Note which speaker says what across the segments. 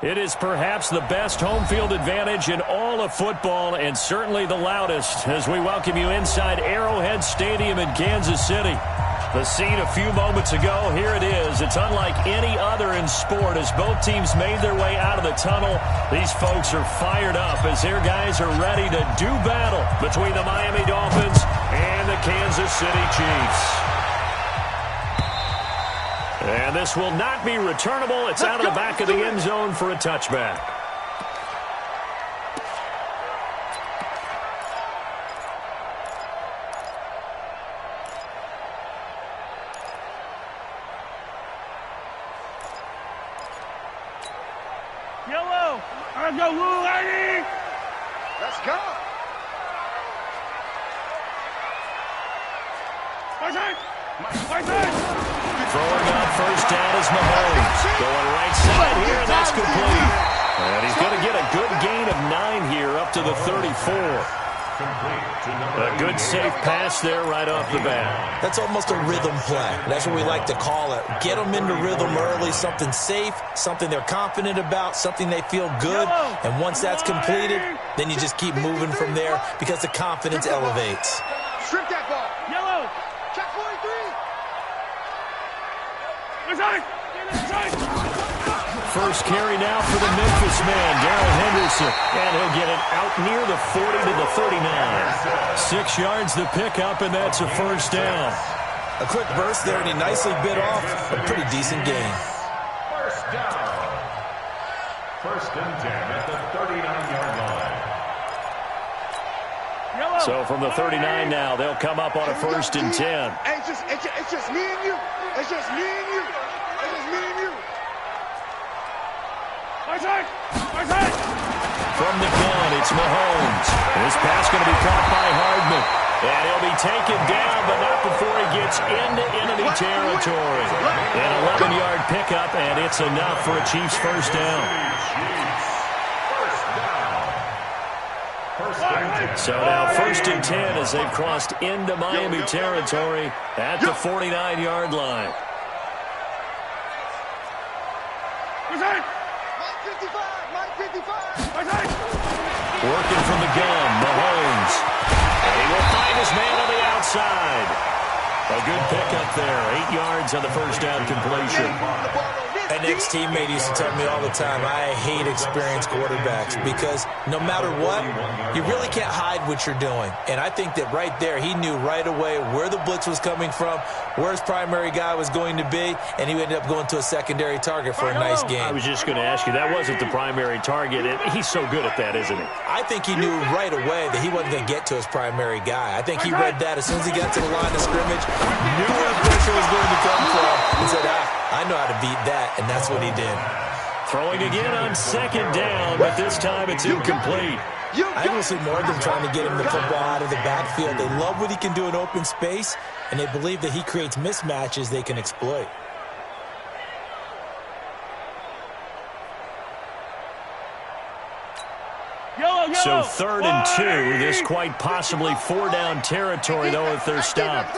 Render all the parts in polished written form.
Speaker 1: It is perhaps the best home field advantage in all of football and certainly the loudest as we welcome you inside Arrowhead Stadium in Kansas City. The scene a few moments ago, here it is. It's unlike any other in sport as both teams made their way out of the tunnel. These folks are fired up as their guys are ready to do battle between the Miami Dolphins and the Kansas City Chiefs. And this will not be returnable. It's out of the back of the end zone for a touchback.
Speaker 2: Yellow. Let's go, Blue Lady. Let's go. My turn.
Speaker 1: Throwing up first down is Mahomes. Going right side here, and that's complete. And he's going to get a good gain of 9 here up to the 34. A good safe pass there right off the bat.
Speaker 3: That's almost a rhythm play. That's what we like to call it. Get them into rhythm early, something safe, something they're confident about, something they feel good. And once that's completed, then you just keep moving from there because the confidence elevates.
Speaker 2: Strip that ball. Yellow. Check 43.
Speaker 1: First carry now for the Memphis man, Darrell Henderson. And he'll get it out near the 40 to the 39. 6 yards the pickup, and that's a first down.
Speaker 3: A quick burst there, and he nicely bit off a pretty decent gain.
Speaker 4: First down. First and 10 at the 39-yard line.
Speaker 1: So from the 39 now, they'll come up on a first and 10.
Speaker 2: Hey, it's just me and you. It's just me and you. It's just me and you.
Speaker 1: From the gun, it's Mahomes. This pass going to be caught by Hardman. And he'll be taken down, but not before he gets into enemy territory. An 11-yard pickup, and it's enough for a Chiefs first down. So now first and 10 as they've crossed into Miami territory at the 49-yard line. Working from the gun, Mahomes. And he will find his man on the outside. A good pickup there. 8 yards on the first down completion.
Speaker 3: An ex-teammate used to tell me all the time, I hate experienced quarterbacks because no matter what, you really can't hide what you're doing. And I think that right there, he knew right away where the blitz was coming from, where his primary guy was going to be, and he ended up going to a secondary target for a nice game.
Speaker 1: I was just going to ask you, that wasn't the primary target. He's so good at that, isn't he?
Speaker 3: I think he knew right away that he wasn't going to get to his primary guy. I think he read that as soon as he got to the line of scrimmage, knew where the pressure was going to come from, and said, I know how to beat that, and that's what he did.
Speaker 1: Throwing again on second down, but this time it's incomplete.
Speaker 3: I will see more of them trying to get him the football out of the backfield. They love what he can do in open space, and they believe that he creates mismatches they can exploit.
Speaker 1: So 3rd and 2, this quite possibly 4-down territory, though, if they're stopped.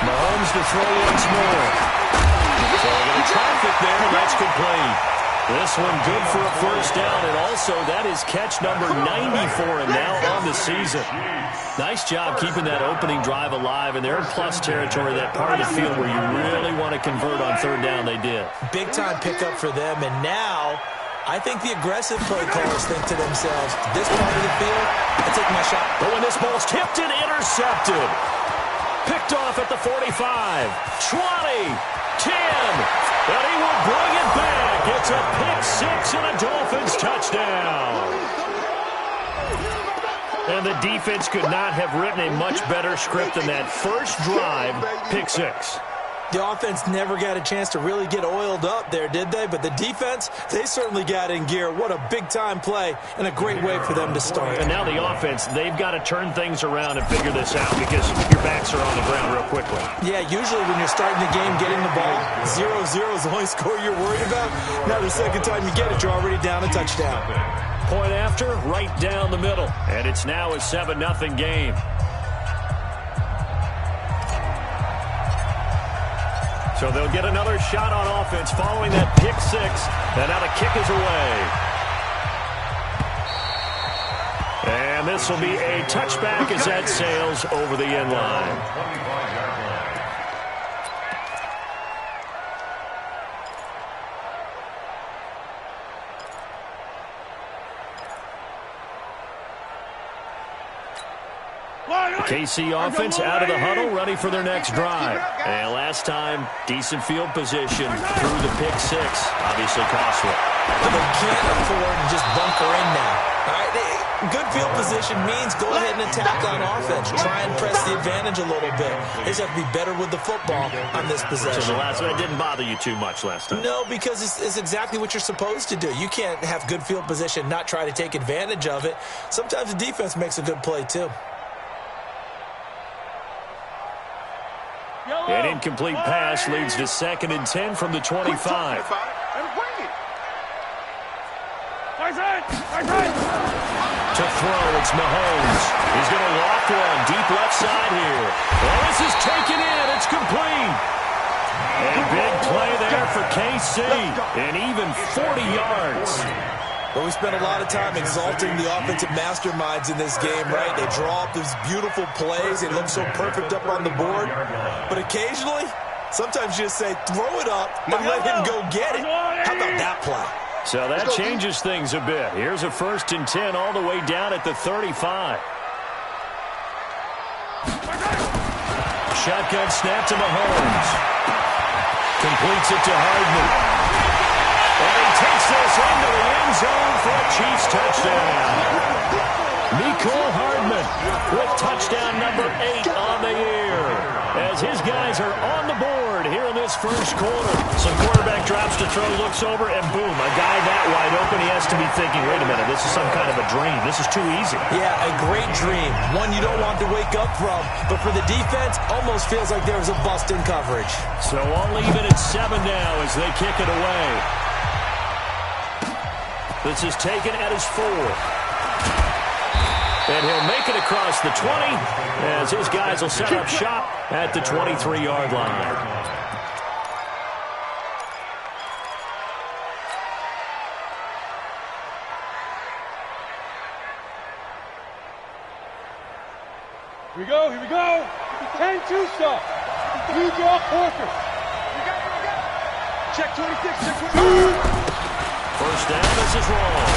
Speaker 1: Mahomes to throw once more. So they're going to traffic there, and that's complete. This one good for a first down, and also that is catch number 94 and now on the season. Nice job keeping that opening drive alive, and they're in plus territory, that part of the field where you really want to convert on 3rd down. They did.
Speaker 3: Big-time pickup for them, and now I think the aggressive play callers think to themselves, this part of the field, I take my shot.
Speaker 1: But when this ball's tipped and intercepted, picked off at the 45, 20, 10, and he will bring it back. It's a pick-6 and a Dolphins touchdown. And the defense could not have written a much better script than that first drive, pick-6.
Speaker 3: The offense never got a chance to really get oiled up there, did they? But the defense, they certainly got in gear. What a big-time play and a great way for them to start.
Speaker 1: And now the offense, they've got to turn things around and figure this out because your backs are on the ground real quickly.
Speaker 3: Yeah, usually when you're starting the game, getting the ball, 0-0 is the only score you're worried about. Now the second time you get it, you're already down a touchdown.
Speaker 1: Point after, right down the middle. And it's now a 7-0 game. So they'll get another shot on offense following that pick six. And now the kick is away. And this will be a touchback as that sails over the end line. KC offense out of the huddle, ready for their next drive. And last time, decent field position through the pick six. Obviously costly.
Speaker 3: They can't afford to just bunker in now. All right, good field position means go ahead and attack on offense. Try and press the advantage a little bit. They just have to be better with the football on this possession.
Speaker 1: So the last one didn't bother you too much last time?
Speaker 3: No, because it's exactly what you're supposed to do. You can't have good field position, not try to take advantage of it. Sometimes the defense makes a good play, too.
Speaker 1: An incomplete pass leads to 2nd and 10 from the 25. To throw, it's Mahomes. He's going to loft one deep left side here. Well, this is taken in. It's complete. A big play there for KC. And even 40 yards.
Speaker 3: Well, we spent a lot of time exalting the offensive masterminds in this game, right? They draw up these beautiful plays. They look so perfect up on the board. But occasionally, sometimes you just say, throw it up and let him go get it. How about that play?
Speaker 1: So that changes things a bit. Here's a 1st and 10 all the way down at the 35. Shotgun snap to Mahomes. Completes it to Hardman. And he takes this into the end zone for a Chiefs touchdown. Mecole Hardman with touchdown number 8 on the year. As his guys are on the board here in this first quarter. Some quarterback drops to throw, looks over, and boom, a guy that wide open, he has to be thinking, wait a minute, this is some kind of a dream. This is too easy.
Speaker 3: Yeah, a great dream. One you don't want to wake up from. But for the defense, almost feels like there was a bust in coverage.
Speaker 1: So all even at 7 now as they kick it away. This is taken at his 4. And he'll make it across the 20 as his guys will set up shop at the 23-yard line.
Speaker 2: Here we go, here we go. 10-2 stuff. You draw quarter. Check 26, check 26.
Speaker 1: First down, this is wrong.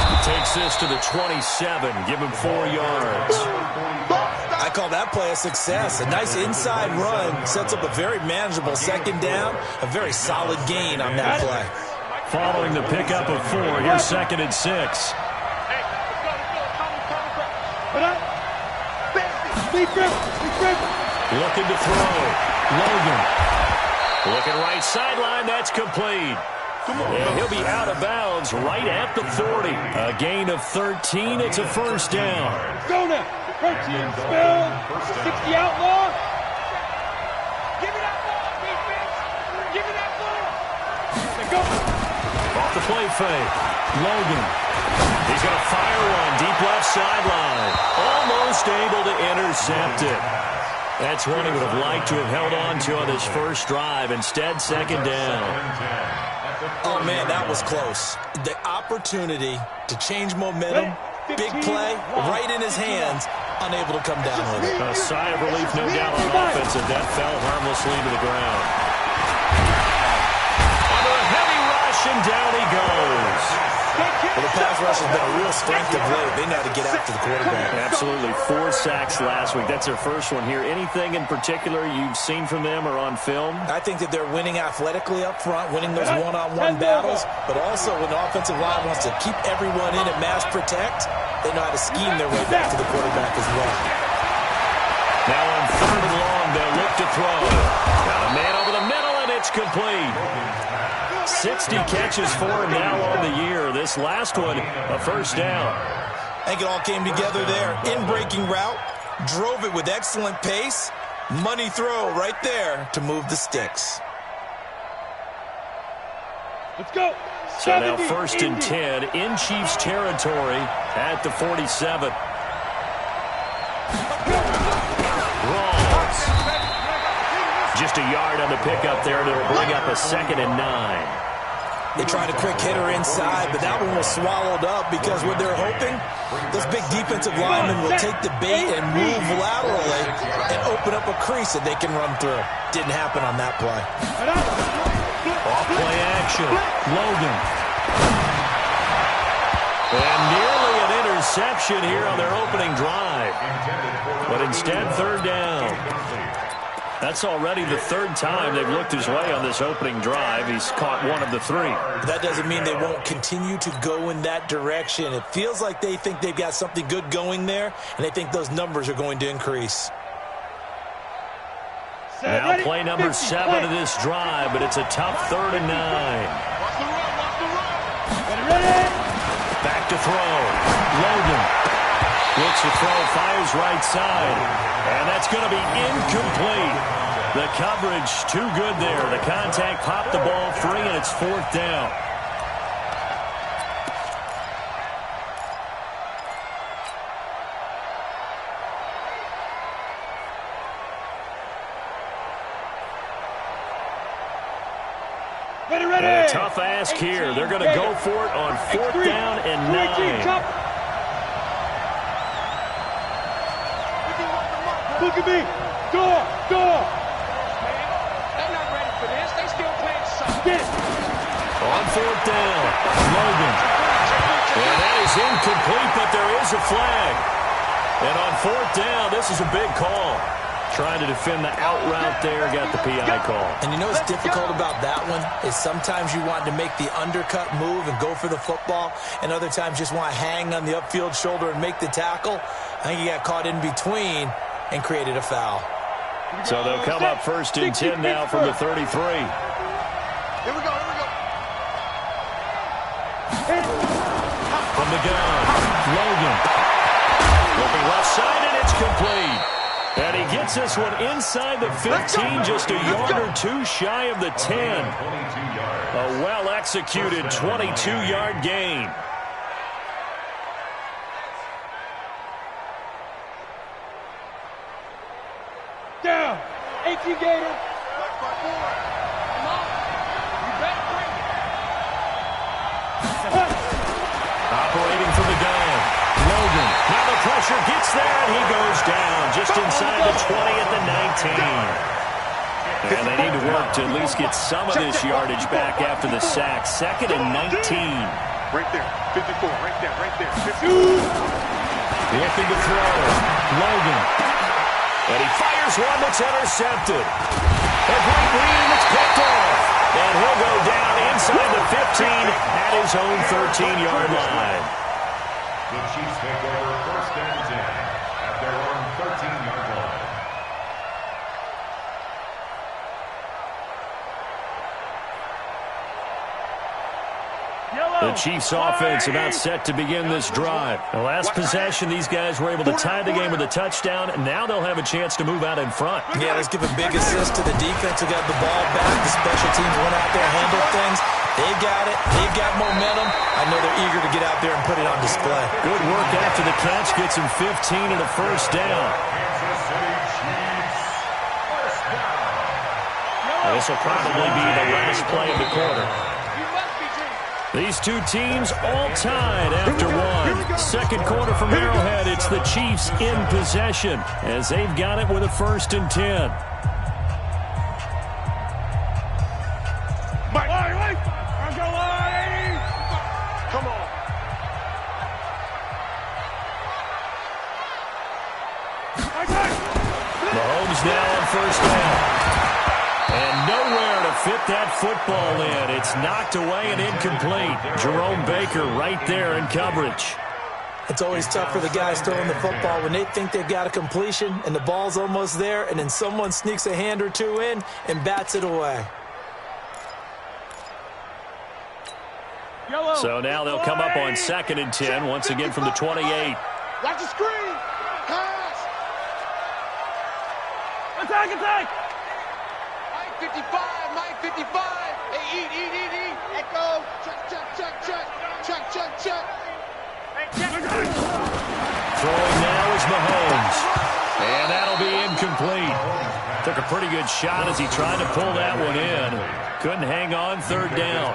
Speaker 1: He takes this to the 27, give him 4 yards.
Speaker 3: I call that play a success. A nice inside run sets up a very manageable 2nd down, a very solid gain on that play.
Speaker 1: Following the pickup of 4, here's 2nd and 6. Looking to throw. Logan. Looking right sideline, that's complete. And he'll be out of bounds right at the 40. A gain of 13. It's a first down.
Speaker 2: Go now. 13 spell. 60 outlaw. Give me that ball, defense. Give me that ball. Go.
Speaker 1: Off the play fake. Logan. He's going to fire one deep left sideline. Almost able to intercept it. That's one he would have liked to have held on to on this first drive. Instead, 2nd down.
Speaker 3: Oh, man, that was close. The opportunity to change momentum, big play, right in his hands, unable to come down with it.
Speaker 1: A sigh of relief, no doubt, on offense, and that fell harmlessly to the ground. Under a heavy rush, and down he goes.
Speaker 3: Well, the pass rush has been a real strength of late. They know how to get after the quarterback.
Speaker 1: Absolutely. 4 sacks last week. That's their first one here. Anything in particular you've seen from them or on film?
Speaker 3: I think that they're winning athletically up front, winning those one-on-one battles, but also when the offensive line wants to keep everyone in and mass protect, they know how to scheme their way back to the quarterback as well.
Speaker 1: Now on 3rd and long, they'll look to throw. Got a man over the middle, and it's complete. 60 catches for him now on the year. This last one, a first down.
Speaker 3: I think it all came together there. In-breaking route, drove it with excellent pace. Money throw right there to move the sticks.
Speaker 2: Let's go.
Speaker 1: So now 1st and 10 in Chiefs territory at the 47. Just a yard on the pickup there, and it'll bring up a 2nd and 9.
Speaker 3: They tried a quick hitter inside, but that one was swallowed up because what they're hoping, those big defensive linemen will take the bait and move laterally and open up a crease that they can run through. Didn't happen on that play.
Speaker 1: Off-play action. Logan. And nearly an interception here on their opening drive. But instead, 3rd down. That's already the 3rd time they've looked his way on this opening drive. He's caught 1 of the 3.
Speaker 3: That doesn't mean they won't continue to go in that direction. It feels like they think they've got something good going there, and they think those numbers are going to increase.
Speaker 1: Now play number 7 of this drive, but it's a tough 3rd and 9. Back to throw. Logan. Looks to throw, fires right side. And that's going to be incomplete. The coverage too good there. The contact popped the ball free, and it's 4th down. And a tough ask here. They're going to go for it on 4th down and 9.
Speaker 2: Look at me. Door. They're not ready for this. They still playing soft.
Speaker 1: On 4th down, Logan. And that is incomplete, but there is a flag. And on 4th down, this is a big call. Trying to defend the out route there, got the PI call.
Speaker 3: And you know what's difficult about that one is sometimes you want to make the undercut move and go for the football, and other times just want to hang on the upfield shoulder and make the tackle. I think he got caught in between and created a foul.
Speaker 1: So they'll come up 1st and 10 now from the 33.
Speaker 2: Here we go.
Speaker 1: From the gun, Logan. Looking left side, and it's complete. And he gets this one inside the 15, just a yard or 2 shy of the 10. A well-executed 22-yard gain.
Speaker 2: Down. 18 Gator. Come on. You better bring it.
Speaker 1: Operating from the gun. Logan. Now the pressure gets there, and he goes down just inside the 20 at the 19. And they need to work to at least get some of this yardage back after the sack. 2nd and 19.
Speaker 2: Right there. 54. Right there. 52.
Speaker 1: Looking to throw. Logan. And he fires one that's intercepted. A great read, and it's picked off. And he'll go down inside the 15 at his own 13-yard line.
Speaker 4: The Chiefs take over 1st and 10 at their own 13-yard line.
Speaker 1: The Chiefs offense about set to begin this drive. The last possession, these guys were able to tie the game with a touchdown, and now they'll have a chance to move out in front.
Speaker 3: Yeah, let's give a big assist to the defense who got the ball back. The special teams went out there and handled things. They got it. They've got momentum. I know they're eager to get out there and put it on display.
Speaker 1: Good work after the catch. Gets him 15 and a 1st down.
Speaker 4: Kansas City Chiefs, 1st down.
Speaker 1: This will probably be the last play of the quarter. These two teams all tied after one. 2nd quarter from Arrowhead. It's the Chiefs in possession as they've got it with a 1st and 10.
Speaker 2: Come on.
Speaker 1: Mahomes now on 1st down. And nowhere to fit that football in. It's knocked away and incomplete. Jerome Baker right there in coverage.
Speaker 3: It's always tough for the guys throwing the football when they think they've got a completion and the ball's almost there, and then someone sneaks a hand or two in and bats it away.
Speaker 1: So now they'll come up on 2nd and 10, once again from the 28.
Speaker 2: Watch the screen. Pass. Attack. Mike 55. Hey, eat. Echo. Check.
Speaker 1: Throwing now is Mahomes. And that'll be incomplete. Took a pretty good shot as he tried to pull that one in. Couldn't hang on, third down.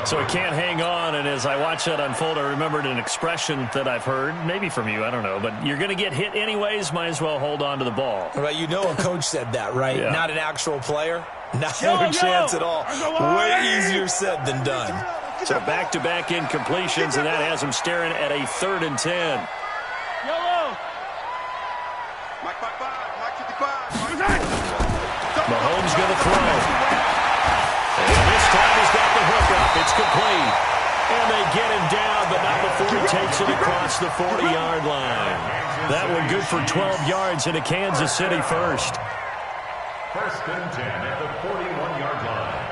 Speaker 1: So he can't hang on, and as I watch that unfold, I remembered an expression that I've heard, maybe from you, I don't know, but you're going to get hit anyways, might as well hold on to the ball.
Speaker 3: Right, you know a coach said that, right?
Speaker 1: Yeah.
Speaker 3: Not an actual player. Not a chance at all. Way easier said than done.
Speaker 1: So back-to-back incompletions, and that has him staring at a 3rd and 10.
Speaker 2: Yellow.
Speaker 1: Mahomes going to throw. And this time he's got the hook up. It's complete. And they get him down, but not before he takes it across the 40-yard line. That one good for 12 yards into Kansas City first.
Speaker 4: 1st and 10 at the 41-yard line.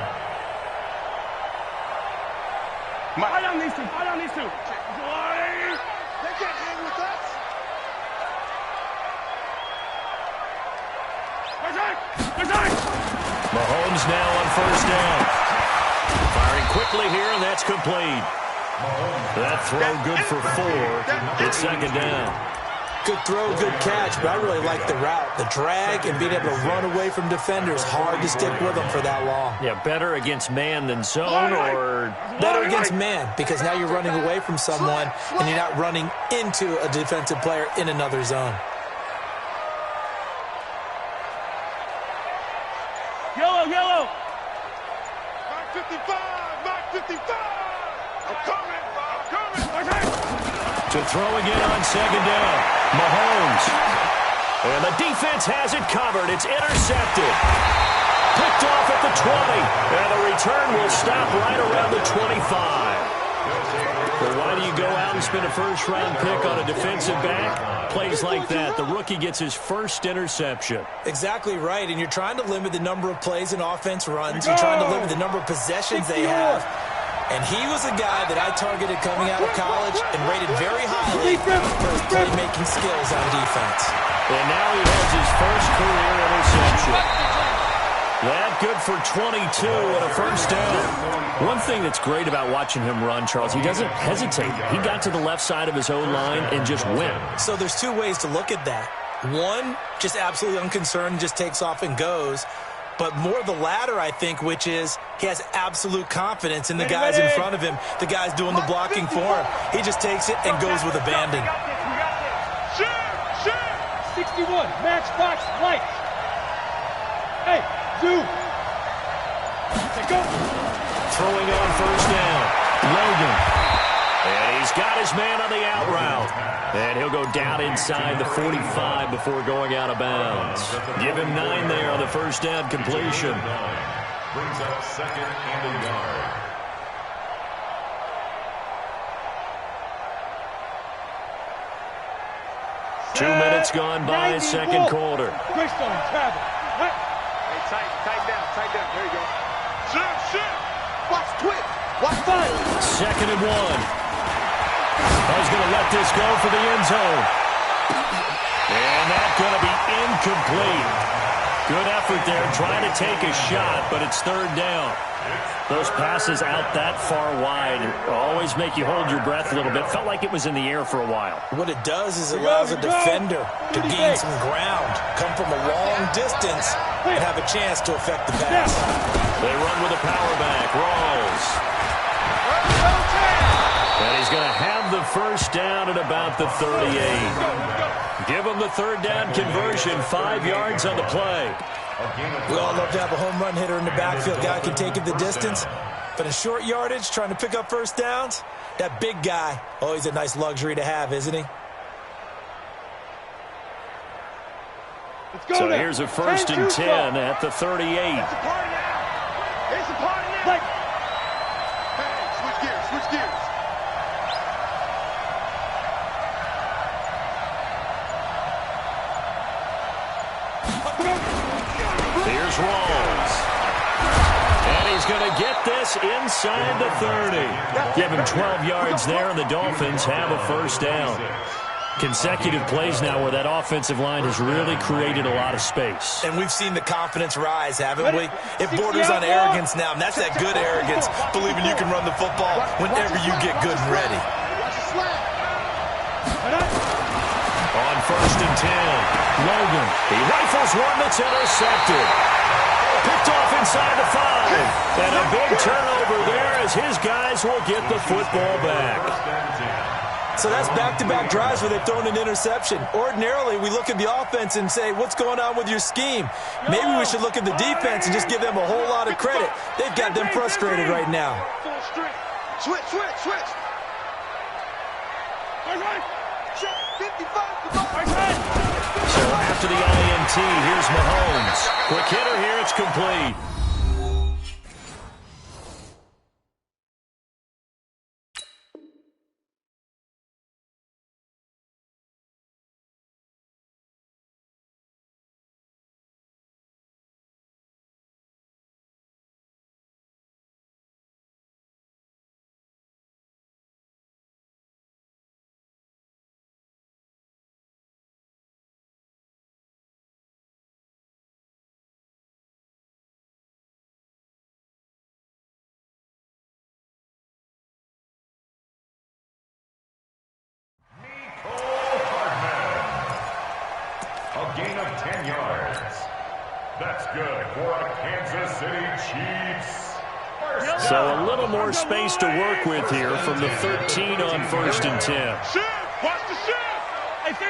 Speaker 2: Fight on these two. Fight on these two. They can't hang with us.
Speaker 1: Mahomes now on 1st down. Firing quickly here, and that's complete. That throw good for 4. It's 2nd down.
Speaker 3: Good throw, good catch, but I really like the route. The drag and being able to run away from defenders. Hard to stick with them for that long.
Speaker 1: Yeah, better against man than zone, or
Speaker 3: better against man, because now you're running away from someone and you're not running into a defensive player in another zone.
Speaker 2: Yellow. Mark 55. I'm coming.
Speaker 1: to throw again on 2nd down. Mahomes. And the defense has it covered. It's intercepted. Picked off at the 20. And the return will stop right around the 25. Well, why do you go out and spend a first-round pick on a defensive back? Plays like that. The rookie gets his first interception.
Speaker 3: Exactly right. And you're trying to limit the number of plays an offense runs. You're trying to limit the number of possessions they have. And he was a guy that I targeted coming out of college and rated very highly for his playmaking skills on defense.
Speaker 1: And now he has his first career interception. That good for 22 and a first down. One thing that's great about watching him run, Charles, he doesn't hesitate. He got to the left side of his own line and just went.
Speaker 3: So there's two ways to look at that. One, just absolutely unconcerned, just takes off and goes. But more the latter, I think, which is he has absolute confidence in the guys in front of him, the guys doing the blocking for him. He just takes it and goes with abandon.
Speaker 2: 61, matchbox light. Hey, Zoo. Go.
Speaker 1: Throwing on first down, Logan. And he's got his man on the out route. And he'll go down inside the 45 before going out of bounds. Give him 9 there on the first down completion.
Speaker 4: Brings up 2nd and a yard.
Speaker 1: Two minutes gone by, second quarter.
Speaker 2: Greystone, travel. Hey, tight down. There you go. Shift. Watch quick. Watch fire.
Speaker 1: 2nd and 1. He's going to let this go for the end zone. And that's going to be incomplete. Good effort there, trying to take a shot, but it's 3rd down. Those passes out that far wide always make you hold your breath a little bit. Felt like it was in the air for a while.
Speaker 3: What it does is it allows a defender to gain some ground, come from a long distance, and have a chance to affect the pass.
Speaker 1: They run with a power back. Rawls. And he's going to have the first down at about the 38. Give him the 3rd down conversion. 5 yards on the play.
Speaker 3: We all love to have a home run hitter in the backfield. Guy can take it the distance. But in short yardage, trying to pick up first downs, that big guy, always a nice luxury to have, isn't he?
Speaker 1: So here's a 1st and 10 at the 38.
Speaker 2: It's a party now. Hey, switch gears.
Speaker 1: Here's Rawls. And he's going to get this inside the 30. Give him 12 yards there, and the Dolphins have a first down. Consecutive plays now where that offensive line has really created a lot of space.
Speaker 3: And we've seen the confidence rise, haven't we? It borders on arrogance now, and that's that good arrogance, believing you can run the football whenever you get good and ready.
Speaker 1: On 1st and 10, Logan. He rifles one that's intercepted. Picked off inside the 5. And a big turnover there as his guys will get the football back.
Speaker 3: So that's back-to-back drives where they've thrown an interception. Ordinarily, we look at the offense and say, what's going on with your scheme? Maybe we should look at the defense and just give them a whole lot of credit. They've got them frustrated right now.
Speaker 2: Switch.
Speaker 1: So after the INT, here's Mahomes. Quick hitter here, it's complete.
Speaker 4: Gain of 10 yards. That's good for a Kansas City Chiefs.
Speaker 1: So a little more space to work with here from the 13 on 1st and 10.
Speaker 2: Shift! Watch the shift! Hey, 15.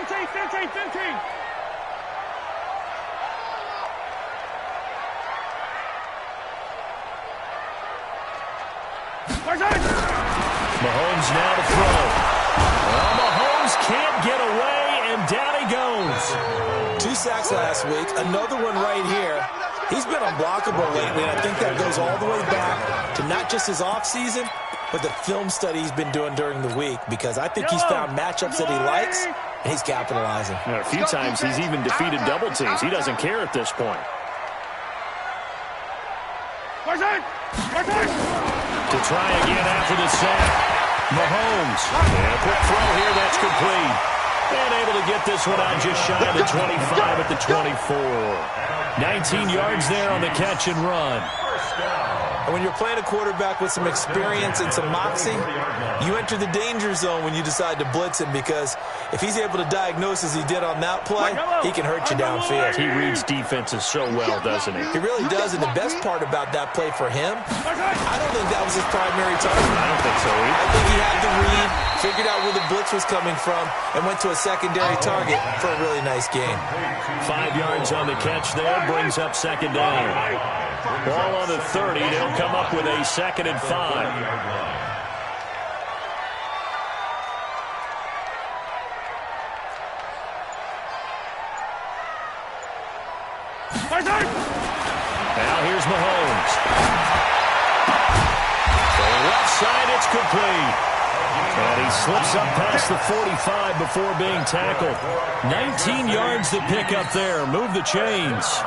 Speaker 1: Mahomes now to throw. Well, Mahomes can't get away, and down he goes.
Speaker 3: 2 sacks last week, another one right here. He's been unblockable lately, and I think that goes all the way back to not just his offseason, but the film study he's been doing during the week, because I think he's found matchups that he likes, and he's capitalizing.
Speaker 1: A few times he's even defeated double teams. He doesn't care at this point. To try again after the sack. Mahomes. And a quick throw here, that's complete. And able to get this one out just shy of the 25 at the 24. 19 yards there on the catch and run.
Speaker 3: And when you're playing a quarterback with some experience and some moxie, you enter the danger zone when you decide to blitz him, because if he's able to diagnose as he did on that play, he can hurt you downfield.
Speaker 1: He reads defenses so well, doesn't he?
Speaker 3: He really does, and the best part about that play for him, I don't think that was his primary target.
Speaker 1: I don't think so either.
Speaker 3: I think he had the read, figured out where the blitz was coming from, and went to a secondary target for a really nice game.
Speaker 1: 5 yards on the catch there, brings up second down. Ball on the 30, they'll come up with a 2nd and 5. Now here's Mahomes. To the left side, it's complete. And he slips up past the 45 before being tackled. 19 yards to pick up there. Move the chains.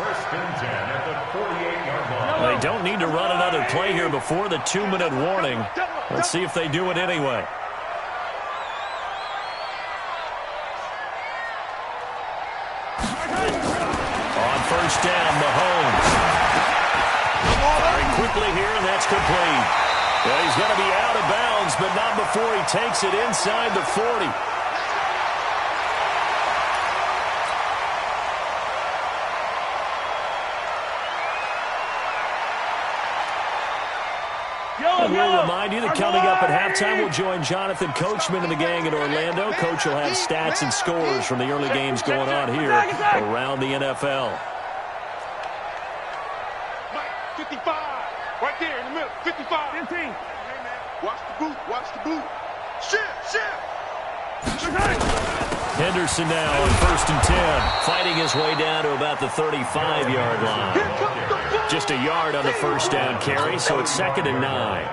Speaker 4: 1st and 10 at the 48-yard line.
Speaker 1: They don't need to run another play here before the 2-minute warning. Let's see if they do it anyway. On 1st down, Mahomes. Very quickly here, and that's complete. Well, he's going to be out of bounds, but not before he takes it inside the 40. And we'll remind you that coming up at halftime, we'll join Jonathan Coachman and the gang in Orlando. Coach will have stats and scores from the early games going on here around the NFL.
Speaker 2: 55, right there in the middle. 55, 15. Watch the boot. Shift.
Speaker 1: Henderson now on 1st and 10, fighting his way down to about the 35-yard line. Just a yard on the 1st down carry, so it's 2nd and 9.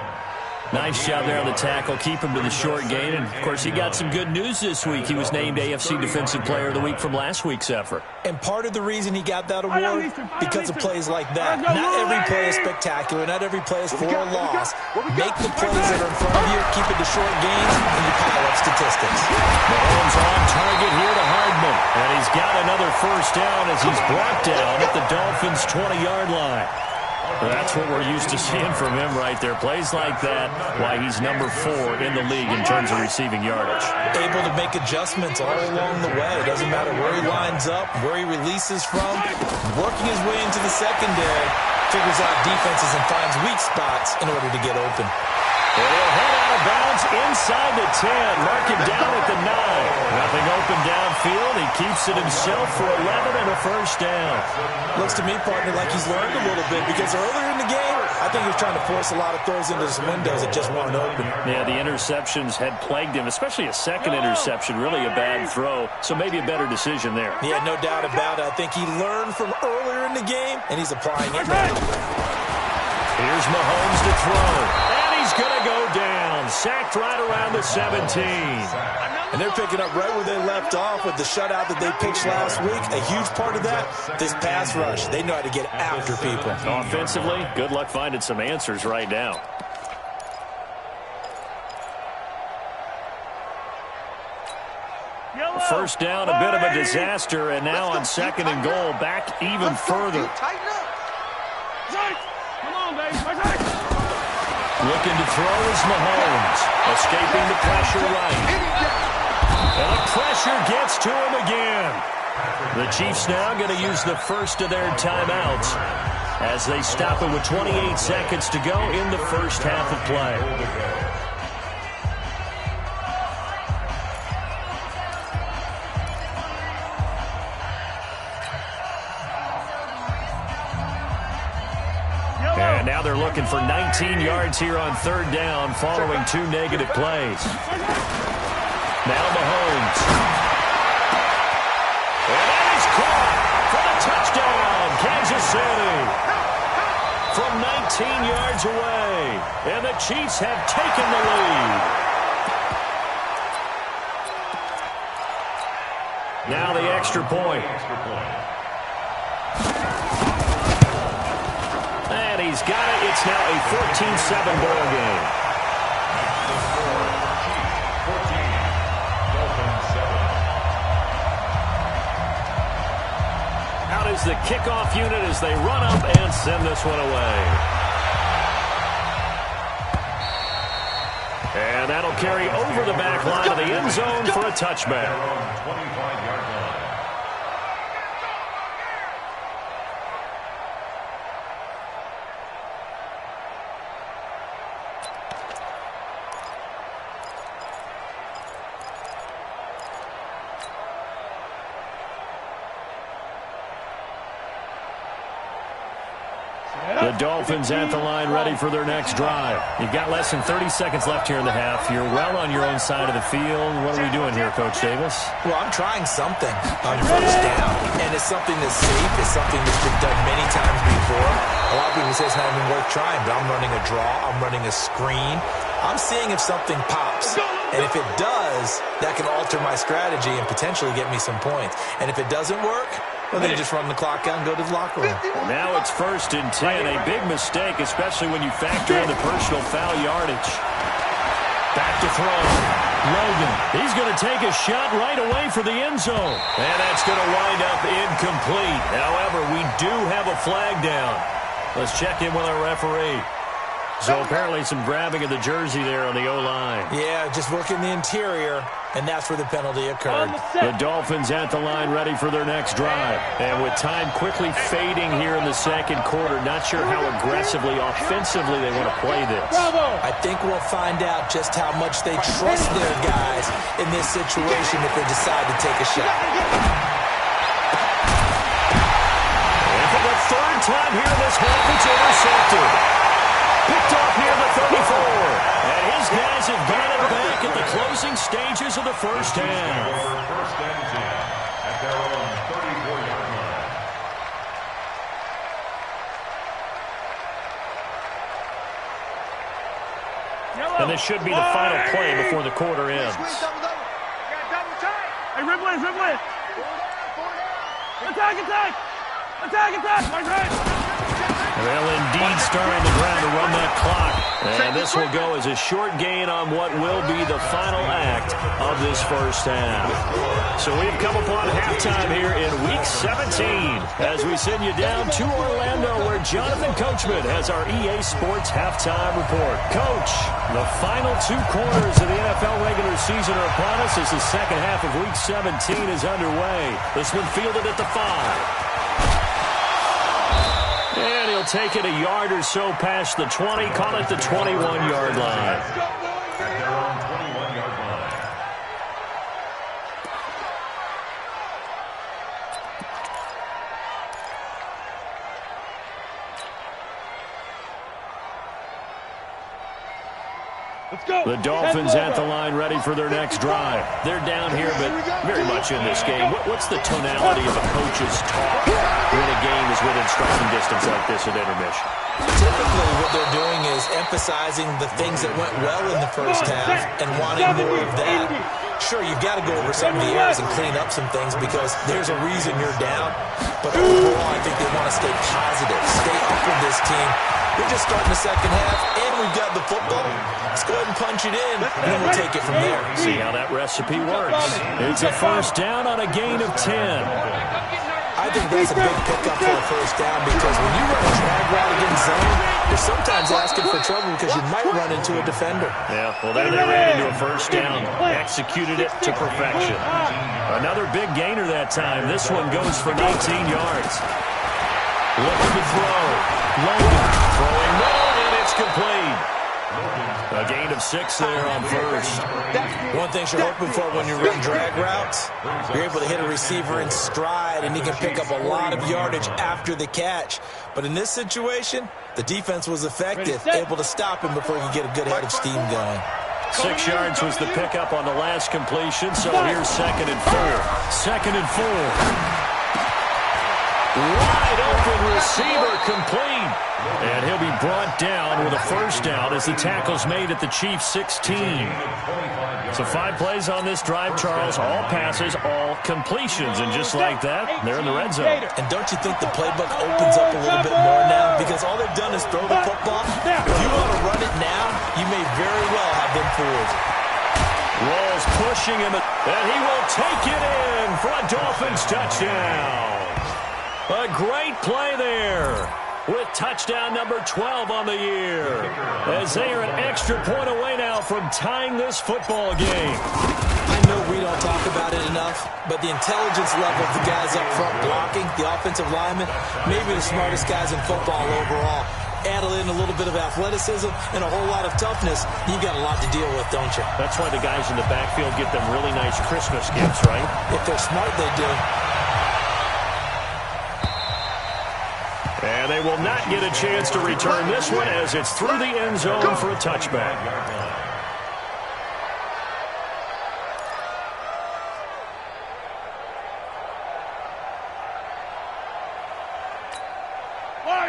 Speaker 1: Nice job there on the tackle, keep him to the short gain. And, of course, he got some good news this week. He was named AFC Defensive Player of the Week from last week's effort.
Speaker 3: And part of the reason he got that award, because of plays like that. Not every play is spectacular. Not every play is for a loss. Make the plays that are in front of you, keep it to short gains, and you pile up statistics.
Speaker 1: Mahomes on target here to Hardman. And he's got another 1st down as he's brought down at the Dolphins' 20-yard line. That's what we're used to seeing from him right there. Plays like that, why he's number 4 in the league in terms of receiving yardage.
Speaker 3: Able to make adjustments all along the way. It doesn't matter where he lines up, where he releases from. Working his way into the secondary, figures out defenses and finds weak spots in order to get open.
Speaker 1: And he'll head out of bounds inside the 10. Mark him down at the 9. Nothing open downfield. He keeps it himself for 11 and a first down.
Speaker 3: Looks to me, partner, like he's learned a little bit because earlier in the game, I think he was trying to force a lot of throws into some windows that just weren't open.
Speaker 1: Yeah, the interceptions had plagued him, especially a second interception, really a bad throw. So maybe a better decision there.
Speaker 3: Yeah, no doubt about it. I think he learned from earlier in the game, and he's applying it now.
Speaker 1: Here's Mahomes to throw. He's going to go down. Sacked right around the 17.
Speaker 3: And they're picking up right where they left off with the shutout that they pitched last week. A huge part of that, this pass rush. They know how to get after people.
Speaker 1: Offensively, good luck finding some answers right now. First down, a bit of a disaster, and now on second and goal, back even further.
Speaker 2: Come on, baby.
Speaker 1: Looking to throw is Mahomes. Escaping the pressure right. And the pressure gets to him again. The Chiefs now going to use the first of their timeouts as they stop it with 28 seconds to go in the first half of play. And now they're looking for 19 yards here on third down following 2 negative plays. Now Mahomes. And that is caught for the touchdown, Kansas City. From 19 yards away. And the Chiefs have taken the lead. Now the extra point. And he's got it. It's now a 14-7 ball game. Out is the kickoff unit as they run up and send this one away. And that'll carry over the back line of the end zone for a touchback. The Dolphins at the line ready for their next drive. You've got less than 30 seconds left here in the half. You're well on your own side of the field. What are we doing here, Coach Davis?
Speaker 3: Well, I'm trying something on first down, and it's something that's safe. It's something that's been done many times before. A lot of people say it's not even worth trying, but I'm running a draw. I'm running a screen. I'm seeing if something pops. And if it does, that can alter my strategy and potentially get me some points. And if it doesn't work, well, then you just run the clock out and go to the locker room.
Speaker 1: Now it's 1st and 10. A big mistake, especially when you factor in the personal foul yardage. Back to throw. Logan. He's going to take a shot right away for the end zone. And that's going to wind up incomplete. However, we do have a flag down. Let's check in with our referee. So apparently some grabbing of the jersey there on the O-line.
Speaker 3: Yeah, just working the interior, and that's where the penalty occurred.
Speaker 1: The Dolphins at the line ready for their next drive. And with time quickly fading here in the second quarter, not sure how aggressively, offensively they want to play this.
Speaker 3: I think we'll find out just how much they trust their guys in this situation if they decide to take a shot.
Speaker 1: And for the third time here in this half, it's intercepted. Picked off near the 34. And his guys have got it back at the closing stages of the first half.
Speaker 4: First and 10 at their own 34-yard line.
Speaker 1: And this should be the final play before the quarter ends.
Speaker 2: Hey, Ripley. Attack.
Speaker 1: They'll indeed start on the ground to run that clock. And this will go as a short gain on what will be the final act of this first half. So we've come upon halftime here in Week 17 as we send you down to Orlando where Jonathan Coachman has our EA Sports Halftime Report. Coach, the final 2 quarters of the NFL regular season are upon us as the second half of Week 17 is underway. This one fielded at the 5. And he'll take it a yard or so past the 20, call it the 21-yard line.
Speaker 4: At their own 21-yard line.
Speaker 2: Let's go.
Speaker 1: The Dolphins at the line ready for their next drive. They're down here, but very much in this game. What's the tonality of a coach's talk when a game is within striking distance like this at intermission?
Speaker 3: Typically, what they're doing is emphasizing the things that went well in the first half and wanting more of that. Sure, you've got to go over some of the errors and clean up some things because there's a reason you're down. But overall, I think they want to stay positive, stay up with this team. We're just starting the second half, and we've got the football. Let's go ahead and punch it in, and then we'll take it from there.
Speaker 1: See how that recipe works. It's a first down on a gain of 10.
Speaker 3: I think that's a big pickup for a first down because when you run a drag route against zone, you're sometimes asking for trouble because you might run into a defender.
Speaker 1: Yeah, well, there they ran into a first down. Executed it to perfection. Another big gainer that time. This one goes for 19 yards. Looking to throw. Logan throwing low, and it's complete. A gain of 6 there on first.
Speaker 3: One thing you're hoping for when you run drag routes, you're able to hit a receiver in stride, and he can pick up a lot of yardage after the catch. But in this situation, the defense was effective, able to stop him before he could get a good head of steam going.
Speaker 1: 6 yards was the pickup on the last completion, so here's 2nd and 4. 2nd and 4. Wide open receiver complete. And he'll be brought down with a first down as the tackle's made at the Chiefs' 16. So 5 plays on this drive, Charles. All passes, all completions. And just like that, they're in the red zone.
Speaker 3: And don't you think the playbook opens up a little bit more now? Because all they've done is throw the football. If you want to run it now, you may very well have been fooled.
Speaker 1: Rawls pushing him, and he will take it in for a Dolphins touchdown. A great play there with touchdown number 12 on the year as they are an extra point away now from tying this football game.
Speaker 3: I know we don't talk about it enough, but the intelligence level of the guys up front blocking, the offensive linemen, maybe the smartest guys in football overall. Add in a little bit of athleticism and a whole lot of toughness, you've got a lot to deal with, don't you?
Speaker 1: That's why the guys in the backfield get them really nice Christmas gifts, right?
Speaker 3: If they're smart, they do.
Speaker 1: And they will not get a chance to return this one as it's through the end zone for a touchback.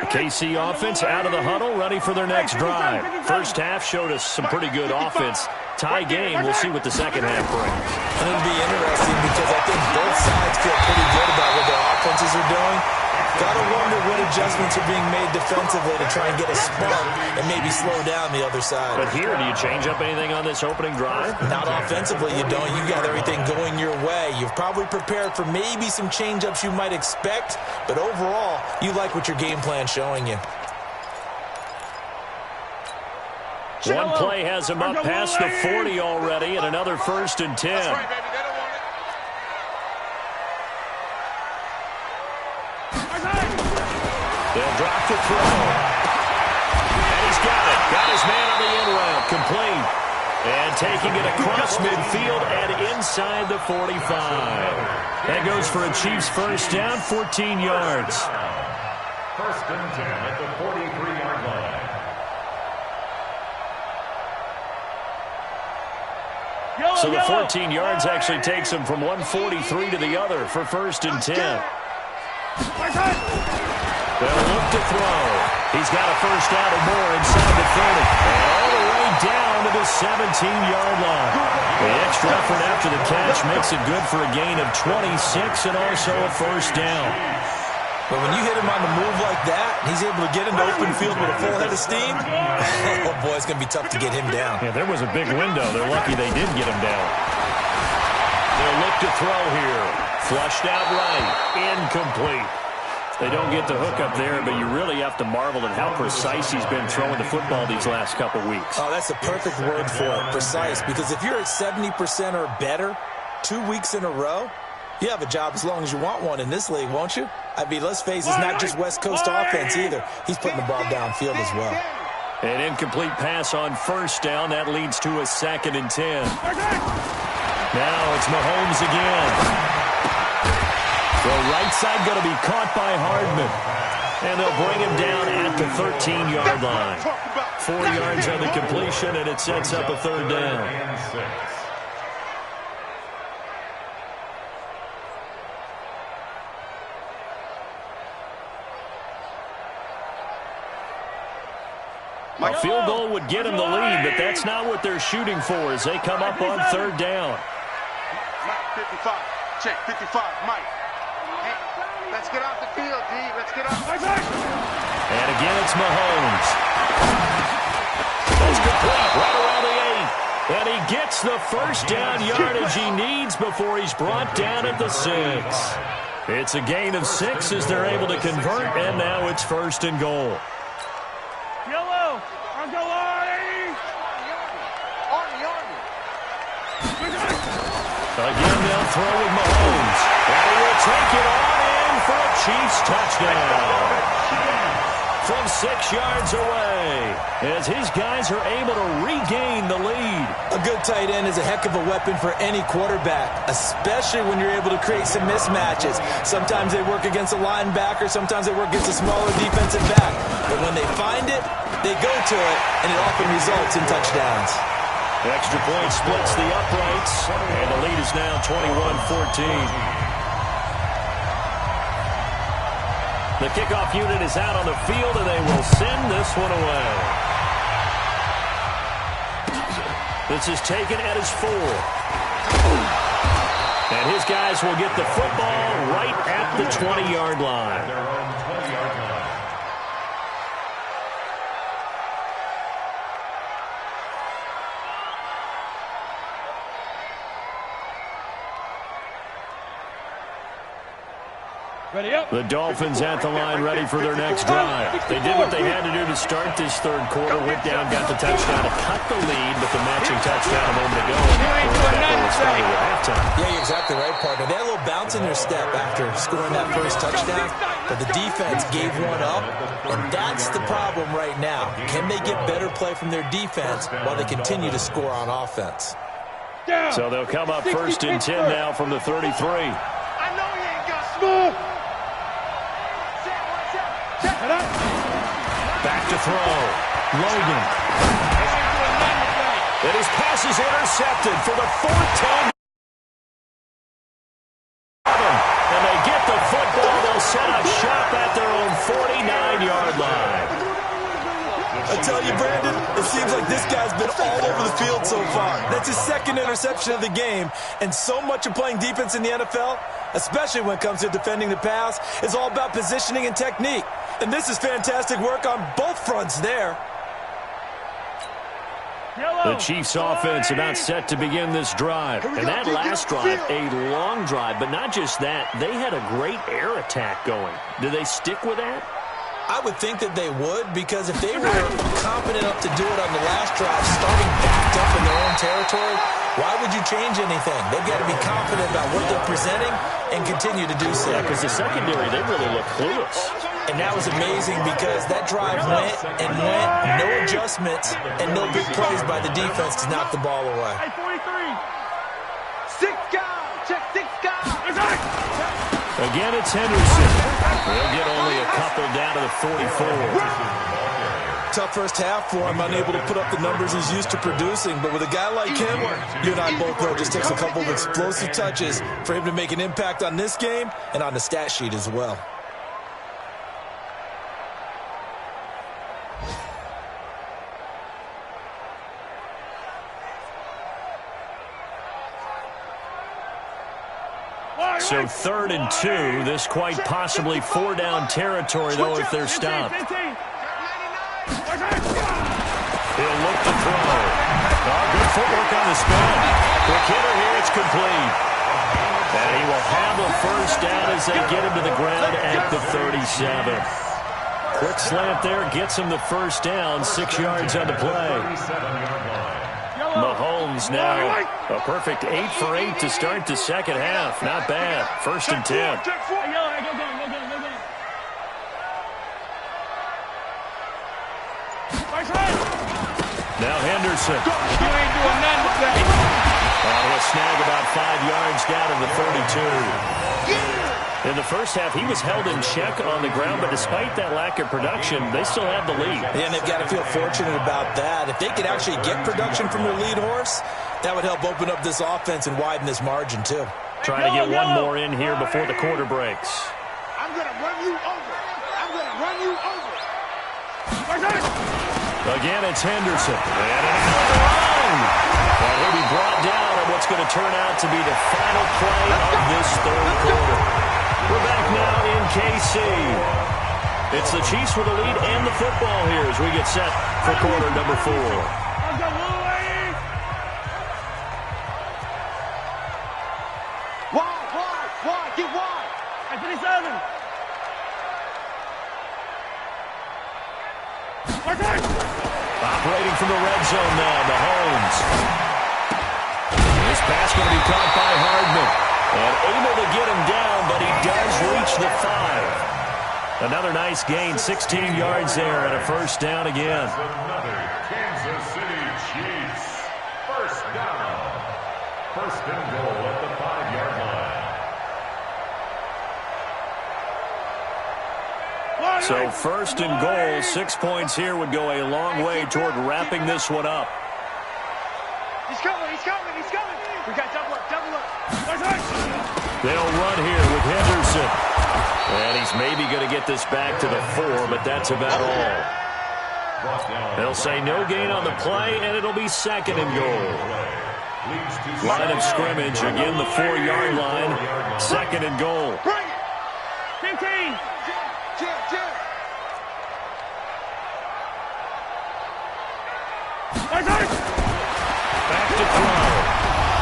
Speaker 1: KC offense out of the huddle, ready for their next drive. First half showed us some pretty good offense. Tie game, we'll see what the second half brings.
Speaker 3: And it'll be interesting because I think both sides feel pretty good about what their offenses are doing. Gotta wonder what adjustments are being made defensively to try and get a spark and maybe slow down the other side.
Speaker 1: But here, do you change up anything on this opening drive?
Speaker 3: Not offensively, you don't. You got everything going your way. You've probably prepared for maybe some change-ups you might expect, but overall, you like what your game plan's showing you.
Speaker 1: One play has him up past the 40 already, and another 1st and 10. They'll drop to throw. And he's got it. Got his man on the end route. Complete. And taking it across midfield and inside the 45. That goes for a Chiefs first down, 14 yards.
Speaker 4: 1st and 10 at the 43-yard line.
Speaker 1: So the 14 yards actually takes him from 143 to the other for 1st and 10. They'll look to throw. He's got a first down or more inside the 30. And all the way down to the 17-yard line. The extra effort after the catch makes it good for a gain of 26 and also a first down.
Speaker 3: But when you hit him on the move like that, he's able to get into open field with a full head of steam, oh, boy, it's going to be tough to get him down.
Speaker 1: Yeah, there was a big window. They're lucky they did get him down. They'll look to throw here. Flushed out right. Incomplete. They don't get the hook up there, but you really have to marvel at how precise he's been throwing the football these last couple weeks.
Speaker 3: Oh, that's the perfect word for it, precise. Because if you're at 70% or better 2 weeks in a row, you have a job as long as you want one in this league, won't you? I mean, let's face it, it's not just West Coast offense either. He's putting the ball downfield as well.
Speaker 1: An incomplete pass on first down. That leads to a 2nd and 10. Now it's Mahomes again. The right side going to be caught by Hardman. And they'll bring him down at the 13-yard line. 4 yards on the completion, and it sets up a 3rd down. A field goal would get him the lead, but that's not what they're shooting for as they come up on 3rd down.
Speaker 5: Mike, 55. Check, 55. Mike. Hey, let's get off the field, D. Let's get off.
Speaker 1: And again, it's Mahomes. That's complete right around the 8. And he gets the first down yardage he needs before he's brought down at the 6. It's a gain of 6 as they're able to convert, and now it's 1st and goal.
Speaker 2: Yellow. I'll go Arnie.
Speaker 1: Again, they'll throw with Mahomes. And he will take it on in for a Chiefs touchdown. From 6 yards away, as his guys are able to regain the lead.
Speaker 3: A good tight end is a heck of a weapon for any quarterback, especially when you're able to create some mismatches. Sometimes they work against a linebacker, sometimes they work against a smaller defensive back. But when they find it, they go to it, and it often results in touchdowns.
Speaker 1: The extra point splits the uprights, and the lead is now 21-14. The kickoff unit is out on the field, and they will send this one away. This is taken at his 4. And his guys will get the football right at the 20-yard line.
Speaker 2: Ready up.
Speaker 1: The Dolphins at the line, ready for their next drive. They did what they had to do to start this 3rd quarter. Went down, got the touchdown to cut the lead, but the matching touchdown a moment ago.
Speaker 3: Yeah, you're exactly right, partner. They had a little bounce in their step after scoring that first touchdown, but the defense gave one up, and that's the problem right now. Can they get better play from their defense while they continue to score on offense?
Speaker 1: So they'll come up 1st and 10 now from the 33.
Speaker 5: I know you ain't got smoke.
Speaker 1: Back to throw. Logan. And his pass is intercepted for the 4th time. And they get the football. They'll set up shop at their own 49-yard line.
Speaker 3: I tell you, Brandon, it seems like this guy's been all over the field so far. That's his 2nd interception of the game. And so much of playing defense in the NFL, especially when it comes to defending the pass, is all about positioning and technique. And this is fantastic work on both fronts there.
Speaker 1: The Chiefs offense about set to begin this drive. And that last drive, a long drive, but not just that. They had a great air attack going. Do they stick with that?
Speaker 3: I would think that they would, because if they were confident enough to do it on the last drive, starting backed up in their own territory, why would you change anything? They've got to be confident about what they're presenting and continue to do so.
Speaker 1: Yeah, because the secondary, they really look clueless.
Speaker 3: And that was amazing because that drive went and went, no adjustments, and no big plays by the defense to knock the ball away.
Speaker 2: Hey, 43. 6 guys. Check 6 guys.
Speaker 1: Again, it's Henderson. They'll get only a couple down to the 44.
Speaker 3: Tough first half for him, unable to put up the numbers he's used to producing. But with a guy like him, you and I both know it just takes a couple of explosive touches for him to make an impact on this game and on the stat sheet as well.
Speaker 1: So 3rd and 2. This quite possibly 4-down territory, though, if they're stopped. He'll look to throw. Good footwork on the spin. Quick hitter here. It's complete. And he will have a first down as they get him to the ground at the 37. Quick slant there. Gets him the first down. 6 yards on the play. Mahomes now a perfect 8 for 8 to start the second half. Not bad. 1st and 10. Now Henderson.
Speaker 2: You ain't doing nothing today.
Speaker 1: He'll snag about 5 yards down to the 32. In the first half, he was held in check on the ground, but despite that lack of production, they still have the lead.
Speaker 3: And they've got to feel fortunate about that. If they could actually get production from their lead horse, that would help open up this offense and widen this margin, too.
Speaker 1: Trying to get one more in here before the quarter breaks.
Speaker 5: I'm going to run you over. I'm going to run you over.
Speaker 1: Again, it's Henderson. And another run. And he'll be brought down on what's going to turn out to be the final play of this 3rd quarter. We're back now in KC. It's the Chiefs with the lead and the football here as we get set for quarter number 4.
Speaker 5: Wide, get wide.
Speaker 2: At 37.
Speaker 1: Operating from the red zone now, Mahomes. This pass going to be caught by Hardman. And able to get him down, but he does reach the 5. Another nice gain, 16 yards there, and a first down again.
Speaker 4: Another Kansas City Chiefs. First down. 1st and goal at the 5-yard line.
Speaker 1: So 1st and goal, 6 points here would go a long way toward wrapping this one up.
Speaker 2: He's coming. We got double up.
Speaker 1: They'll run here with Henderson. And he's maybe going to get this back to the 4, but that's about all. They'll say no gain on the play, and it'll be 2nd and goal. Line of scrimmage, again the 4-yard line, 2nd and goal.
Speaker 2: 15.
Speaker 1: Back to throw.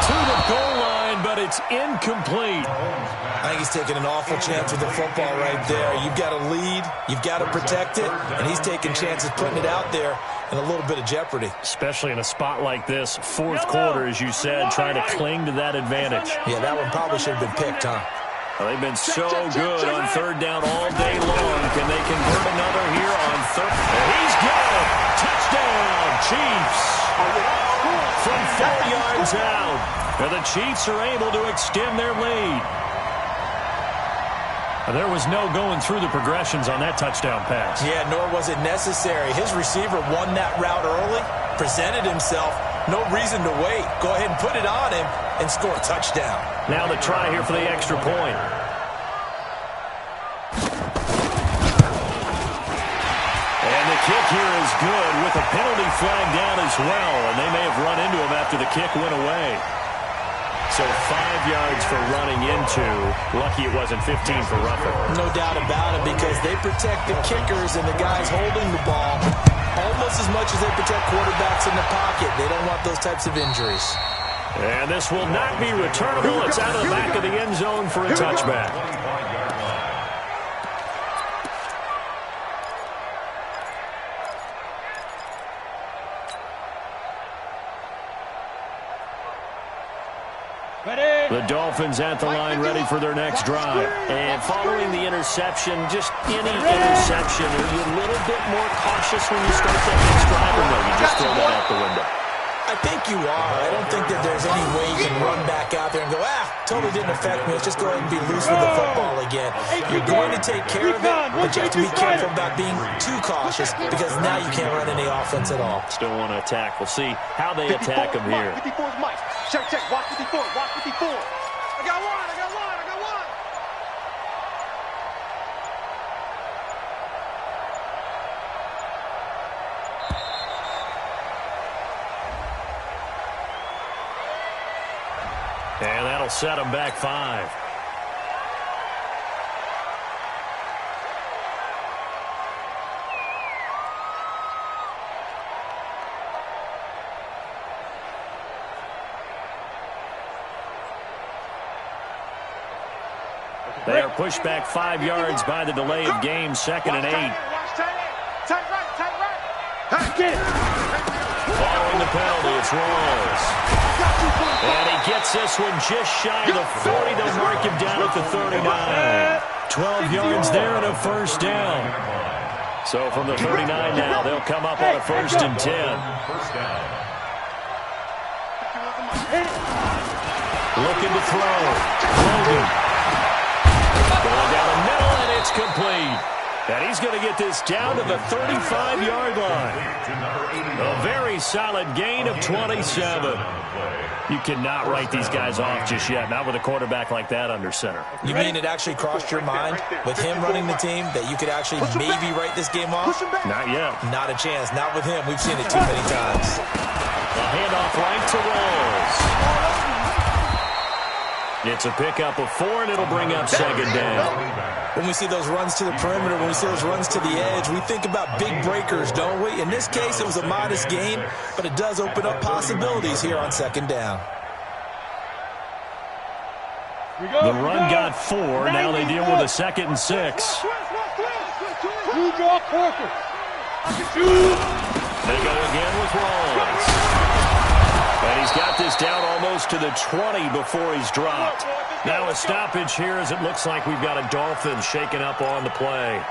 Speaker 1: To the goal line, but it's incomplete.
Speaker 3: I think he's taking an awful chance with the football right there. You've got to lead, you've got to protect it, and he's taking chances putting it out there in a little bit of jeopardy.
Speaker 1: Especially in a spot like this, 4th quarter, as you said, trying to cling to that advantage.
Speaker 3: Yeah, that one probably should have been picked, huh?
Speaker 1: Well, they've been so good on 3rd down all day long. Can they convert another here on 3rd? And he's got it. Touchdown, Chiefs. From 4 yards out. And the Chiefs are able to extend their lead. There was no going through the progressions on that touchdown pass.
Speaker 3: Yeah, nor was it necessary. His receiver won that route early, presented himself. No reason to wait. Go ahead and put it on him and score a touchdown.
Speaker 1: Now the try here for the extra point. And the kick here is good with a penalty flag down as well. And they may have run into him after the kick went away. So 5 yards for running into. Lucky it wasn't 15 for roughing.
Speaker 3: No doubt about it, because they protect the kickers and the guys holding the ball almost as much as they protect quarterbacks in the pocket. They don't want those types of injuries.
Speaker 1: And this will not be returnable. It's out of the back of the end zone for a touchback. The Dolphins at the line, ready for their next drive. And following the interception, just any interception, are you a little bit more cautious when you start that next drive, or no, you just throw that out the window?
Speaker 3: I think you are. I don't think that there's any way you can run back out there and go, totally didn't affect me. Let's just go ahead and be loose with the football again. You're going to take care of it, but you have to be careful about being too cautious, because now you can't run any offense at all.
Speaker 1: Still want to attack. We'll see how they attack them here.
Speaker 5: 54's Mike. Check. Watch 54. Watch 54. I got one.
Speaker 1: And that'll set them back 5. They are pushed back 5 yards by the delay of game, 2nd and 8.
Speaker 5: Tight right.
Speaker 2: Get it.
Speaker 1: Following the penalty, it's Rawls. And he gets this one just shy of the 40. They'll mark him down at the 39. 12 yards there and a first down. So from the 39 now, they'll come up on a 1st and 10. Looking to throw. Logan. Going down the middle, and it's complete. And he's going to get this down to the 35-yard line. A very solid gain of 27. You cannot write these guys off just yet, not with a quarterback like that under center.
Speaker 3: You mean it actually crossed your mind with him running the team that you could actually maybe write this game off?
Speaker 1: Not yet.
Speaker 3: Not a chance. Not with him. We've seen it too many times.
Speaker 1: A handoff right to Rawls. It's a pickup of 4, and it'll bring up 2nd down.
Speaker 3: When we see those runs to the perimeter, when we see those runs to the edge, we think about big breakers, don't we? In this case, it was a modest gain, but it does open up possibilities here on 2nd down.
Speaker 1: The run got 4. Now they deal with a 2nd and 6. They go again with Rawls. And he's got this down almost to the 20 before he's dropped. Now a stoppage here as it looks like we've got a Dolphin shaken up on the play.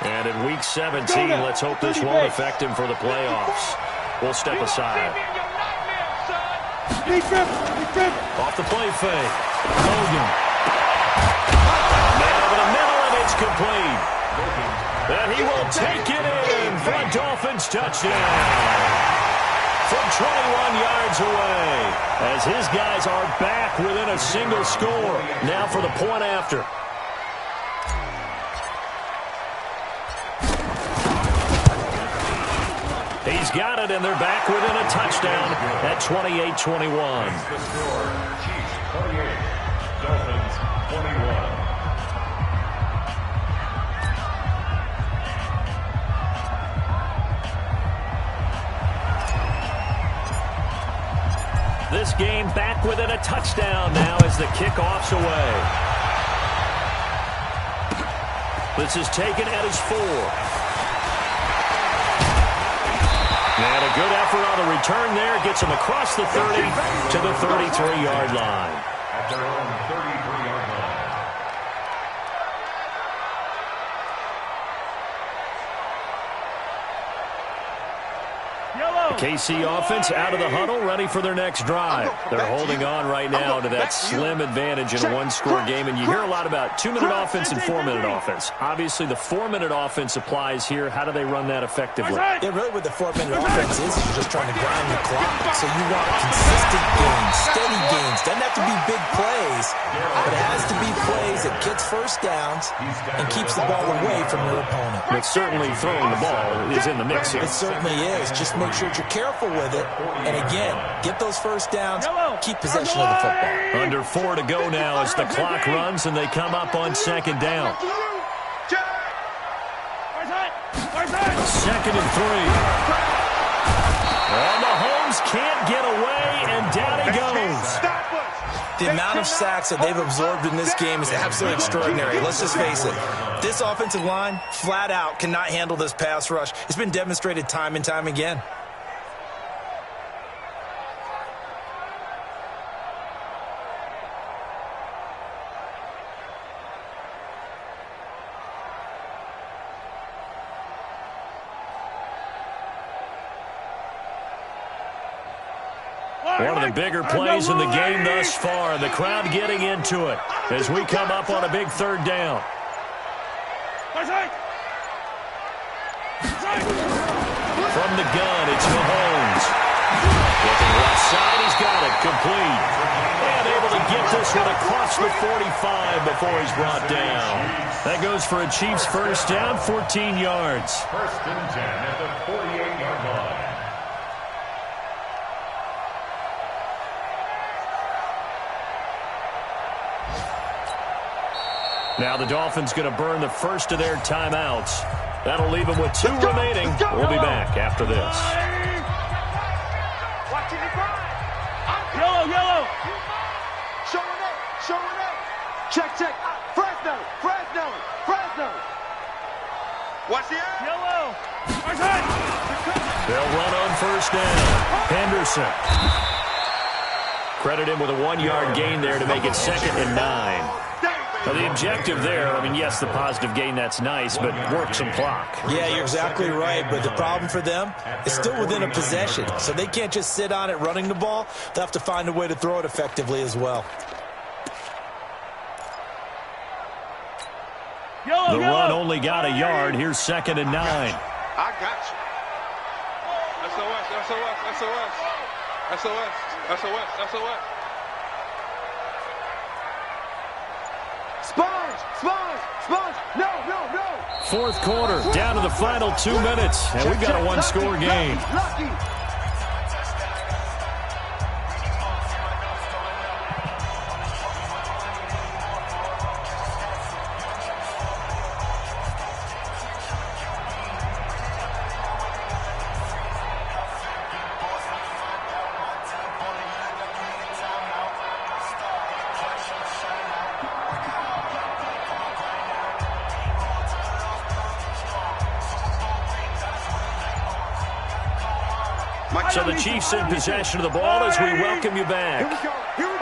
Speaker 1: And in Week 17, let's hope this won't affect him for the playoffs. We'll step aside. Off the play fake. Logan. Man over the middle, and it's complete. And he will take it in for a Dolphins touchdown. From 21 yards away, as his guys are back within a single score. Now for the point after. He's got it, and they're back within a touchdown at 28-21.
Speaker 4: The score, Chiefs 28, Dolphins 21.
Speaker 1: This game back within a touchdown now as the kickoff's away. This is taken at his 4. And a good effort on the return there. Gets him across the 30 to the 33-yard line.
Speaker 4: At their own 33-yard line.
Speaker 1: The KC offense out of the huddle, ready for their next drive. They're holding on right now to that slim advantage in a one-score game. And you hear a lot about 2-minute offense and 4-minute offense. Obviously, the 4-minute offense applies here. How do they run that effectively?
Speaker 3: Yeah, really what the 4-minute offense is you're just trying to grind the clock. So you want consistent gains, steady gains. Doesn't have to be big plays, but it has to be plays that gets first downs and keeps the ball away from your opponent.
Speaker 1: But certainly throwing the ball is in the mix here.
Speaker 3: It certainly is. Just make sure you're careful with it. And again, get those first downs, keep possession of the football.
Speaker 1: Under 4 to go now as the clock runs and they come up on 2nd down. 2nd and 3. And Mahomes can't get away, and down he goes.
Speaker 3: The amount of sacks that they've absorbed in this game is absolutely extraordinary. Let's just face it. This offensive line, flat out, cannot handle this pass rush. It's been demonstrated time and time again.
Speaker 1: One of the bigger plays in the game thus far. The crowd getting into it as we come up on a big 3rd down. From the gun, it's Mahomes. Looking left side, he's got it. Complete. And able to get this one across the 45 before he's brought down. That goes for a Chiefs first down, 14 yards.
Speaker 4: 1st and 10 at the 48-yard line.
Speaker 1: Now the Dolphins going to burn the first of their timeouts. That'll leave them with 2 remaining. We'll be back after this.
Speaker 2: Yellow.
Speaker 5: Showing up. Check. First Fresno. What's the end?
Speaker 2: Yellow.
Speaker 1: They'll run on first down. Henderson. Credit him with a 1-yard gain there to make it 2nd and 9. Now, the objective there, I mean, yes, the positive gain, that's nice, but work some clock.
Speaker 3: Yeah, you're exactly right, but the problem for them is still within a possession, so they can't just sit on it running the ball. They'll have to find a way to throw it effectively as well.
Speaker 1: The run only got a yard. Here's 2nd and 9.
Speaker 5: I got you. SOS. Sponge. No.
Speaker 1: 4th quarter, down to the final 2 minutes, and we've got a 1-score game.
Speaker 5: Lucky.
Speaker 1: So the Chiefs in possession of the ball as we welcome you back.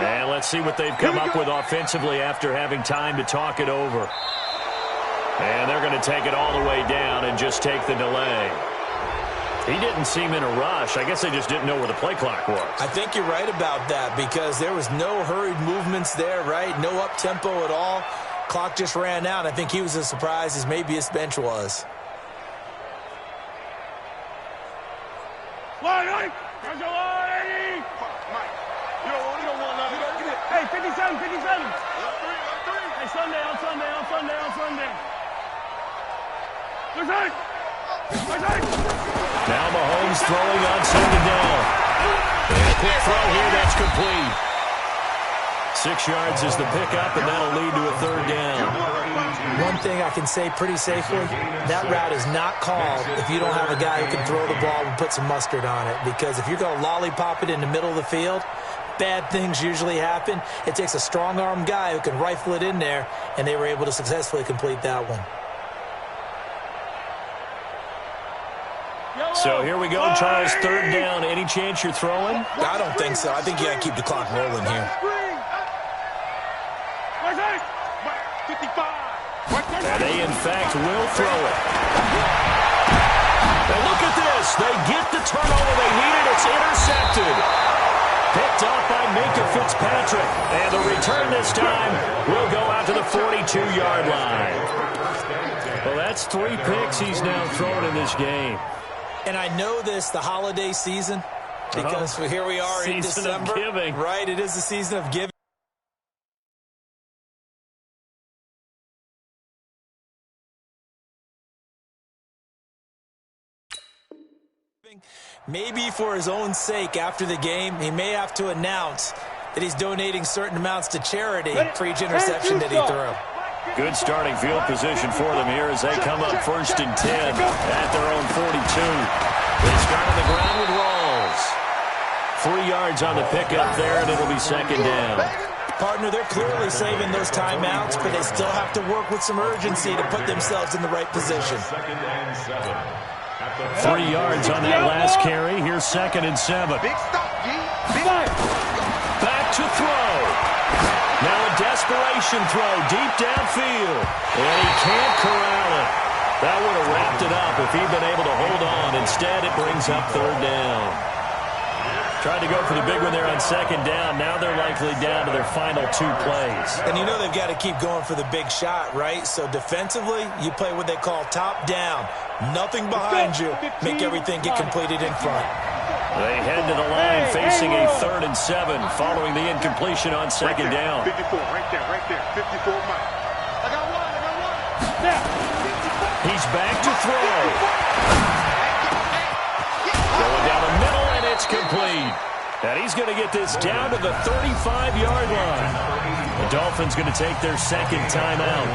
Speaker 1: And let's see what they've come up with offensively after having time to talk it over. And they're going to take it all the way down and just take the delay. He didn't seem in a rush. I guess they just didn't know where the play clock was.
Speaker 3: I think you're right about that because there was no hurried movements there, right? No up-tempo at all. Clock just ran out. I think he was as surprised as maybe his bench was.
Speaker 2: Hey, 57. Hey, Sunday.
Speaker 1: Now Mahomes throwing on 2nd down. And a quick throw here, that's complete. 6 yards is the pickup, and that'll lead to a 3rd down.
Speaker 3: One thing I can say pretty safely, that route is not called if you don't have a guy who can throw the ball and put some mustard on it. Because if you're going to lollipop it in the middle of the field, bad things usually happen. It takes a strong-arm guy who can rifle it in there, and they were able to successfully complete that one.
Speaker 1: So here we go, Charles, 3rd down. Any chance you're throwing?
Speaker 3: I don't think so. I think you got to keep the clock rolling here.
Speaker 1: And they, in fact, will throw it. And look at this. They get the turnover they needed. It's intercepted. Picked up by Minkah Fitzpatrick. And the return this time will go out to the 42-yard line. Well, that's 3 picks he's now thrown in this game.
Speaker 3: And I know this, the holiday season, because here we are in December.
Speaker 1: Season of giving.
Speaker 3: Right, it is the season of giving. Maybe for his own sake after the game, he may have to announce that he's donating certain amounts to charity for each interception that he threw.
Speaker 1: Good starting field position for them here as they come up 1st and 10 at their own 42. They start on the ground with Rawls. 3 yards on the pickup there, and it'll be 2nd down.
Speaker 3: Partner, they're clearly saving those timeouts, but they still have to work with some urgency to put themselves in the right position.
Speaker 1: 3 yards on that last carry. Here's 2nd and 7.
Speaker 5: Big stop, G.
Speaker 1: Back to throw. Now a desperation throw deep downfield. And he can't corral it. That would have wrapped it up if he'd been able to hold on. Instead, it brings up 3rd down. Tried to go for the big one there on 2nd down. Now they're likely down to their final 2 plays.
Speaker 3: And you know they've got to keep going for the big shot, right? So defensively, you play what they call top down. Nothing behind you. Make everything get completed in front.
Speaker 1: They head to the line facing a 3rd and 7 following the incompletion on 2nd down.
Speaker 5: 54, right there. 54, Mike. I got one.
Speaker 1: He's back to throw. Going down the middle, and it's complete. And he's going to get this down to the 35-yard line. The Dolphins going to take their 2nd timeout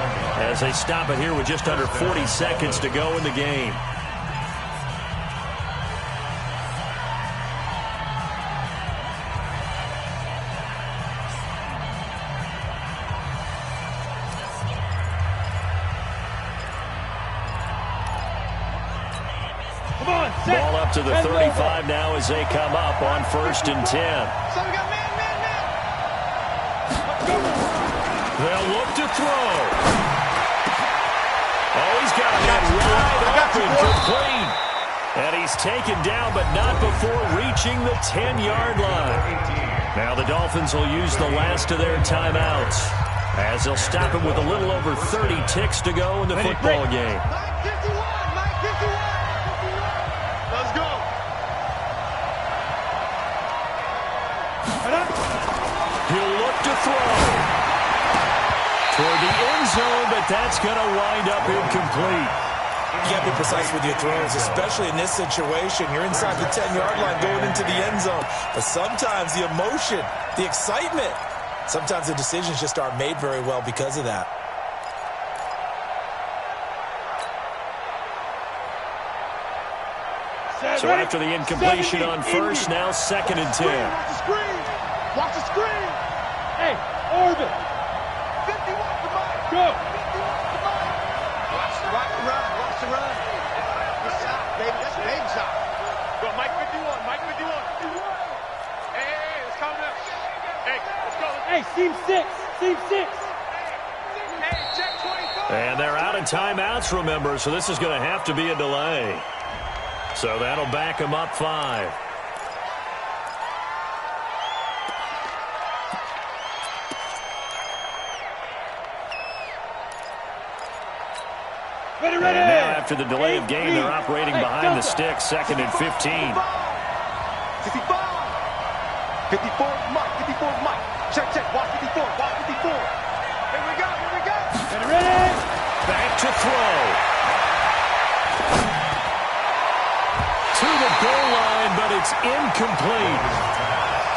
Speaker 1: as they stop it here with just under 40 seconds to go in the game. Ball up to the 35 now as they come up on 1st and 10.
Speaker 2: So we got man.
Speaker 1: They'll look to throw. Oh, he's got that wide open, complete. And he's taken down, but not before reaching the 10-yard line. Now the Dolphins will use the last of their timeouts, as they'll stop him with a little over 30 ticks to go in the football game.
Speaker 5: Mike 51. Let's go.
Speaker 1: He'll look to throw toward the end zone, but that's going to wind up incomplete.
Speaker 3: You got to be precise with your throws, especially in this situation. You're inside the 10-yard line going into the end zone. But sometimes the emotion, the excitement, sometimes the decisions just aren't made very well because of that.
Speaker 1: So after the incompletion on first, now 2nd and 10.
Speaker 2: Watch the screen. Hey, Orbit.
Speaker 5: 51 to Mike.
Speaker 2: Go.
Speaker 5: 51 to Mike. Watch the run. Good shot, baby. That's a big shot.
Speaker 2: Go, Mike 51. Hey, let's calm down. Hey, let's go. Hey, seam 6. Hey, check 24.
Speaker 1: And they're out of timeouts, remember, so this is going to have to be a delay. So that'll back them up 5.
Speaker 2: Ready.
Speaker 1: And now after the delay of game, they're operating behind the sticks, 2nd and 15.
Speaker 5: 55. 54 Mike. Check. Watch 54. Here we go.
Speaker 2: Ready.
Speaker 1: Back to throw. To the goal line, but it's incomplete.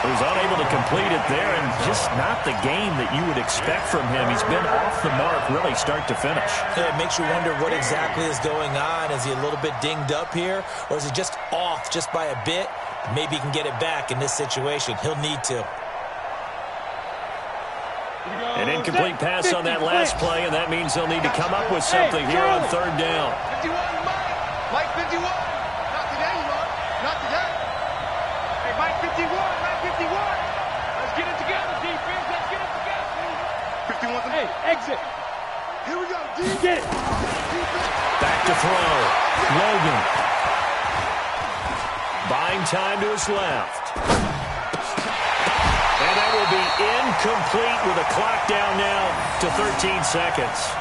Speaker 1: He was unable to complete it there, and just not the game that you would expect from him. He's been off the mark really start to finish.
Speaker 3: Yeah, it makes you wonder what exactly is going on. Is he a little bit dinged up here, or is he just off just by a bit? Maybe he can get it back in this situation. He'll need to.
Speaker 1: An incomplete pass on that last play, and that means they'll need to come up with something here on 3rd down.
Speaker 5: 51 Mike 51. Not today, Mark. Not today.
Speaker 2: Hey, Mike 51. Let's get it together, defense. Let's get it together.
Speaker 5: 51.
Speaker 2: Hey, exit.
Speaker 5: Here we go, D.
Speaker 2: Get it.
Speaker 1: Back to throw. Logan. Buying time to his left. And that will be incomplete with a clock down now to 13 seconds.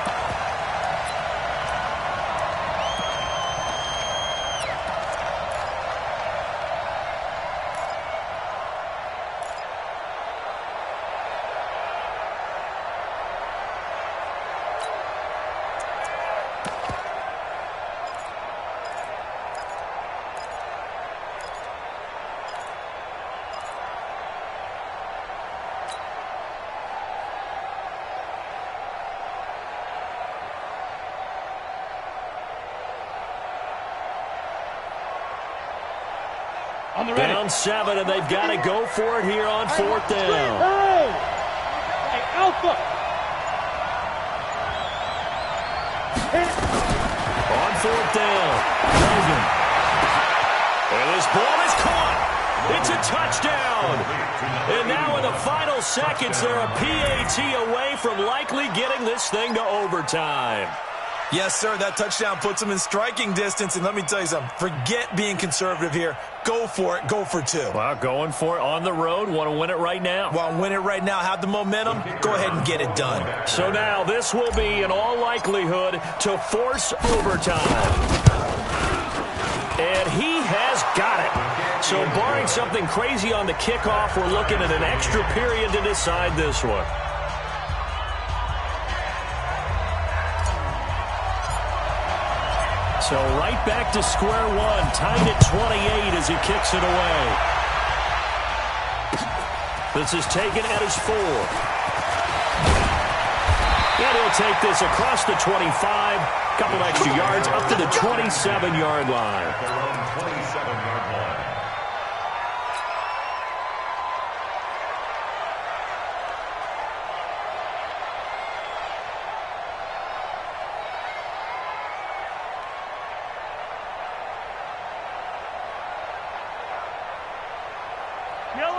Speaker 1: Down 7, and they've got to go for it here on 4th down.
Speaker 2: Hey, Alpha.
Speaker 1: On 4th down, Logan. And this ball is caught. It's a touchdown. And now in the final seconds, they're a PAT away from likely getting this thing to overtime.
Speaker 3: Yes, sir, that touchdown puts them in striking distance. And let me tell you something, forget being conservative here. Go for it. Go for 2.
Speaker 1: Well, going for it on the road. Want to win it right now.
Speaker 3: Want to win it right now. Have the momentum. Go ahead and get it done.
Speaker 1: So now this will be, in all likelihood, to force overtime. And he has got it. So barring something crazy on the kickoff, we're looking at an extra period to decide this one. So right back to square one, tied at 28 as he kicks it away. This is taken at his 4. And he'll take this across the 25, couple extra yards, up to the 27-yard line.
Speaker 4: 27-yard line.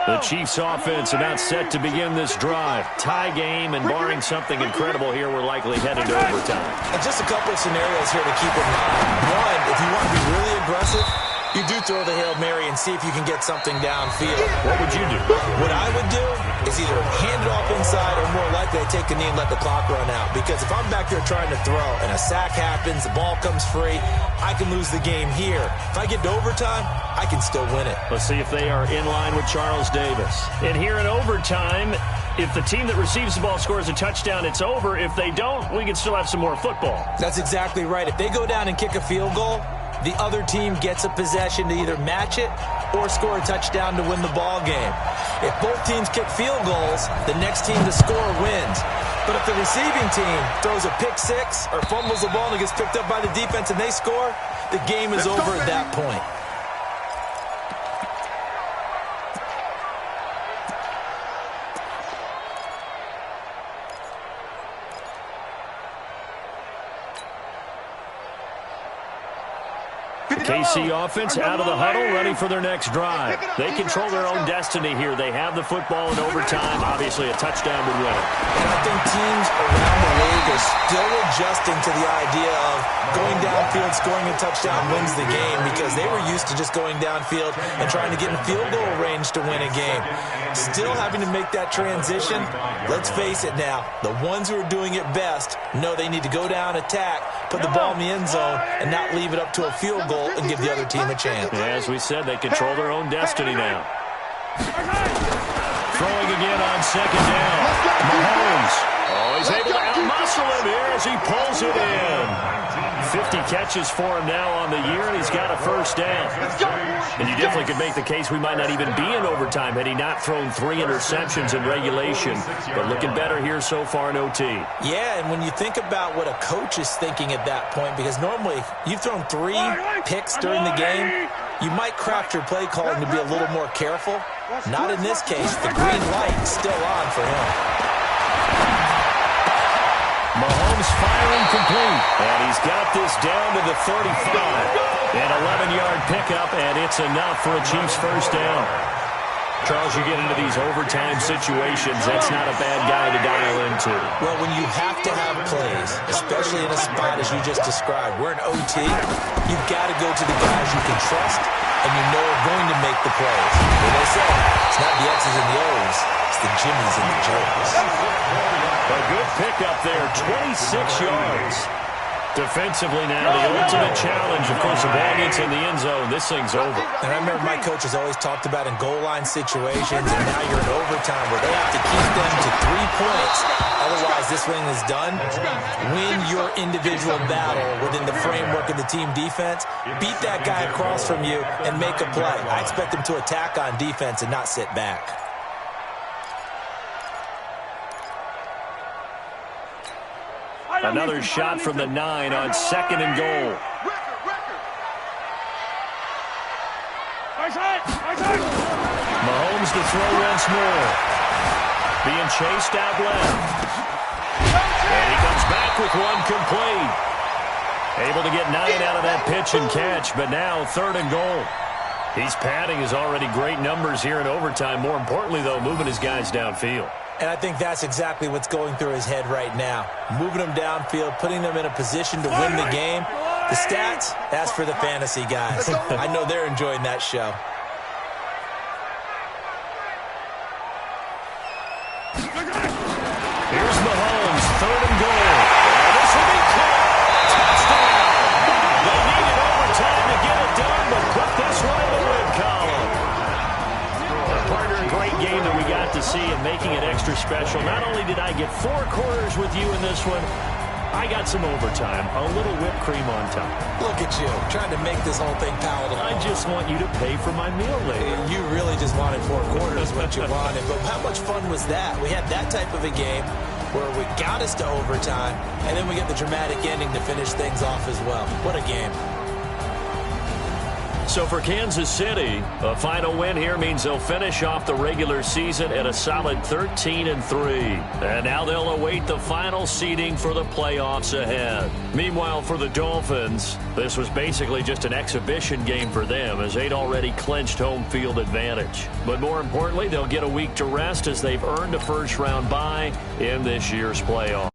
Speaker 1: The Chiefs offense about set to begin this drive. Tie game, and barring something incredible here, we're likely headed to overtime.
Speaker 3: And just a couple of scenarios here to keep in mind. One, if you want to be really aggressive, you do throw the Hail Mary and see if you can get something downfield.
Speaker 1: What would you do?
Speaker 3: What I would do is either hand it off inside or more likely I take a knee and let the clock run out. Because if I'm back there trying to throw and a sack happens, the ball comes free, I can lose the game here. If I get to overtime, I can still win it.
Speaker 1: Let's see if they are in line with Charles Davis. And here in overtime, if the team that receives the ball scores a touchdown, it's over. If they don't, we can still have some more football.
Speaker 3: That's exactly right. If they go down and kick a field goal, the other team gets a possession to either match it or score a touchdown to win the ball game. If both teams kick field goals, the next team to score wins. But if the receiving team throws a pick six or fumbles the ball and it gets picked up by the defense and they score, the game is over at that point.
Speaker 1: KC offense out of the huddle, ready for their next drive. They control their own destiny here. They have the football in overtime. Obviously, a touchdown would win it.
Speaker 3: And I think teams around the league are still adjusting to the idea of going downfield, scoring a touchdown wins the game, because they were used to just going downfield and trying to get in field goal range to win a game. Still having to make that transition. Let's face it now, the ones who are doing it best know they need to go down, attack, put the ball in the end zone, and not leave it up to a field goal and give the other team a chance.
Speaker 1: Yeah, as we said, they control their own destiny now. Throwing again on second down. Mahomes. Oh, he's able to out-muscle him here as he pulls it in. 50 catches for him now on the year, and he's got a first down. And you definitely could make the case we might not even be in overtime had he not thrown 3 interceptions in regulation. But looking better here so far in OT.
Speaker 3: Yeah, and when you think about what a coach is thinking at that point, because normally you've thrown 3 picks during the game, you might craft your play calling to be a little more careful. Not in this case. The green light is still on for him.
Speaker 1: Mahomes firing complete. And he's got this down to the 35. An 11-yard pickup, and it's enough for a Chiefs first down. Charles, you get into these overtime situations, that's not a bad guy to dial into.
Speaker 3: Well, when you have to have plays, especially in a spot as you just described, we're in OT, you've got to go to the guys you can trust and you know are going to make the plays. When they say, it's not the X's and the O's, it's the Jimmies and the Joes.
Speaker 1: A good pickup there, 26 yards. Defensively now, the ultimate challenge. Of course, the ball gets in the end zone. This thing's over.
Speaker 3: And I remember my coaches always talked about in goal line situations, and now you're in overtime where they have to keep them to 3 points. Otherwise, this thing is done. Win your individual battle within the framework of the team defense. Beat that guy across from you and make a play. I expect them to attack on defense and not sit back.
Speaker 1: Another shot from the 9 on second and goal. Mahomes to throw once more. Being chased out left. And he comes back with one complete. Able to get 9 out of that pitch and catch, but now third and goal. He's padding his already great numbers here in overtime. More importantly, though, moving his guys downfield.
Speaker 3: And I think that's exactly what's going through his head right now. Moving them downfield, putting them in a position to win the game. The stats, that's for the fantasy guys. I know they're enjoying that show.
Speaker 1: Here's Mahomes, third and goal. And this will be caught. Touchdown. They needed overtime to get it done, but put this one in the win column. A partner, a great game that we got to see and making it extra special. Not only did I get 4 quarters with you in this one, I got some overtime, a little whipped cream on top.
Speaker 3: Look at you, trying to make this whole thing palatable.
Speaker 1: I just want you to pay for my meal later.
Speaker 3: You really just wanted 4 quarters, what you wanted. But how much fun was that? We had that type of a game where we got us to overtime, and then we get the dramatic ending to finish things off as well. What a game.
Speaker 1: So for Kansas City, a final win here means they'll finish off the regular season at a solid 13-3. And now they'll await the final seeding for the playoffs ahead. Meanwhile, for the Dolphins, this was basically just an exhibition game for them as they'd already clinched home field advantage. But more importantly, they'll get a week to rest as they've earned a first-round bye in this year's playoff.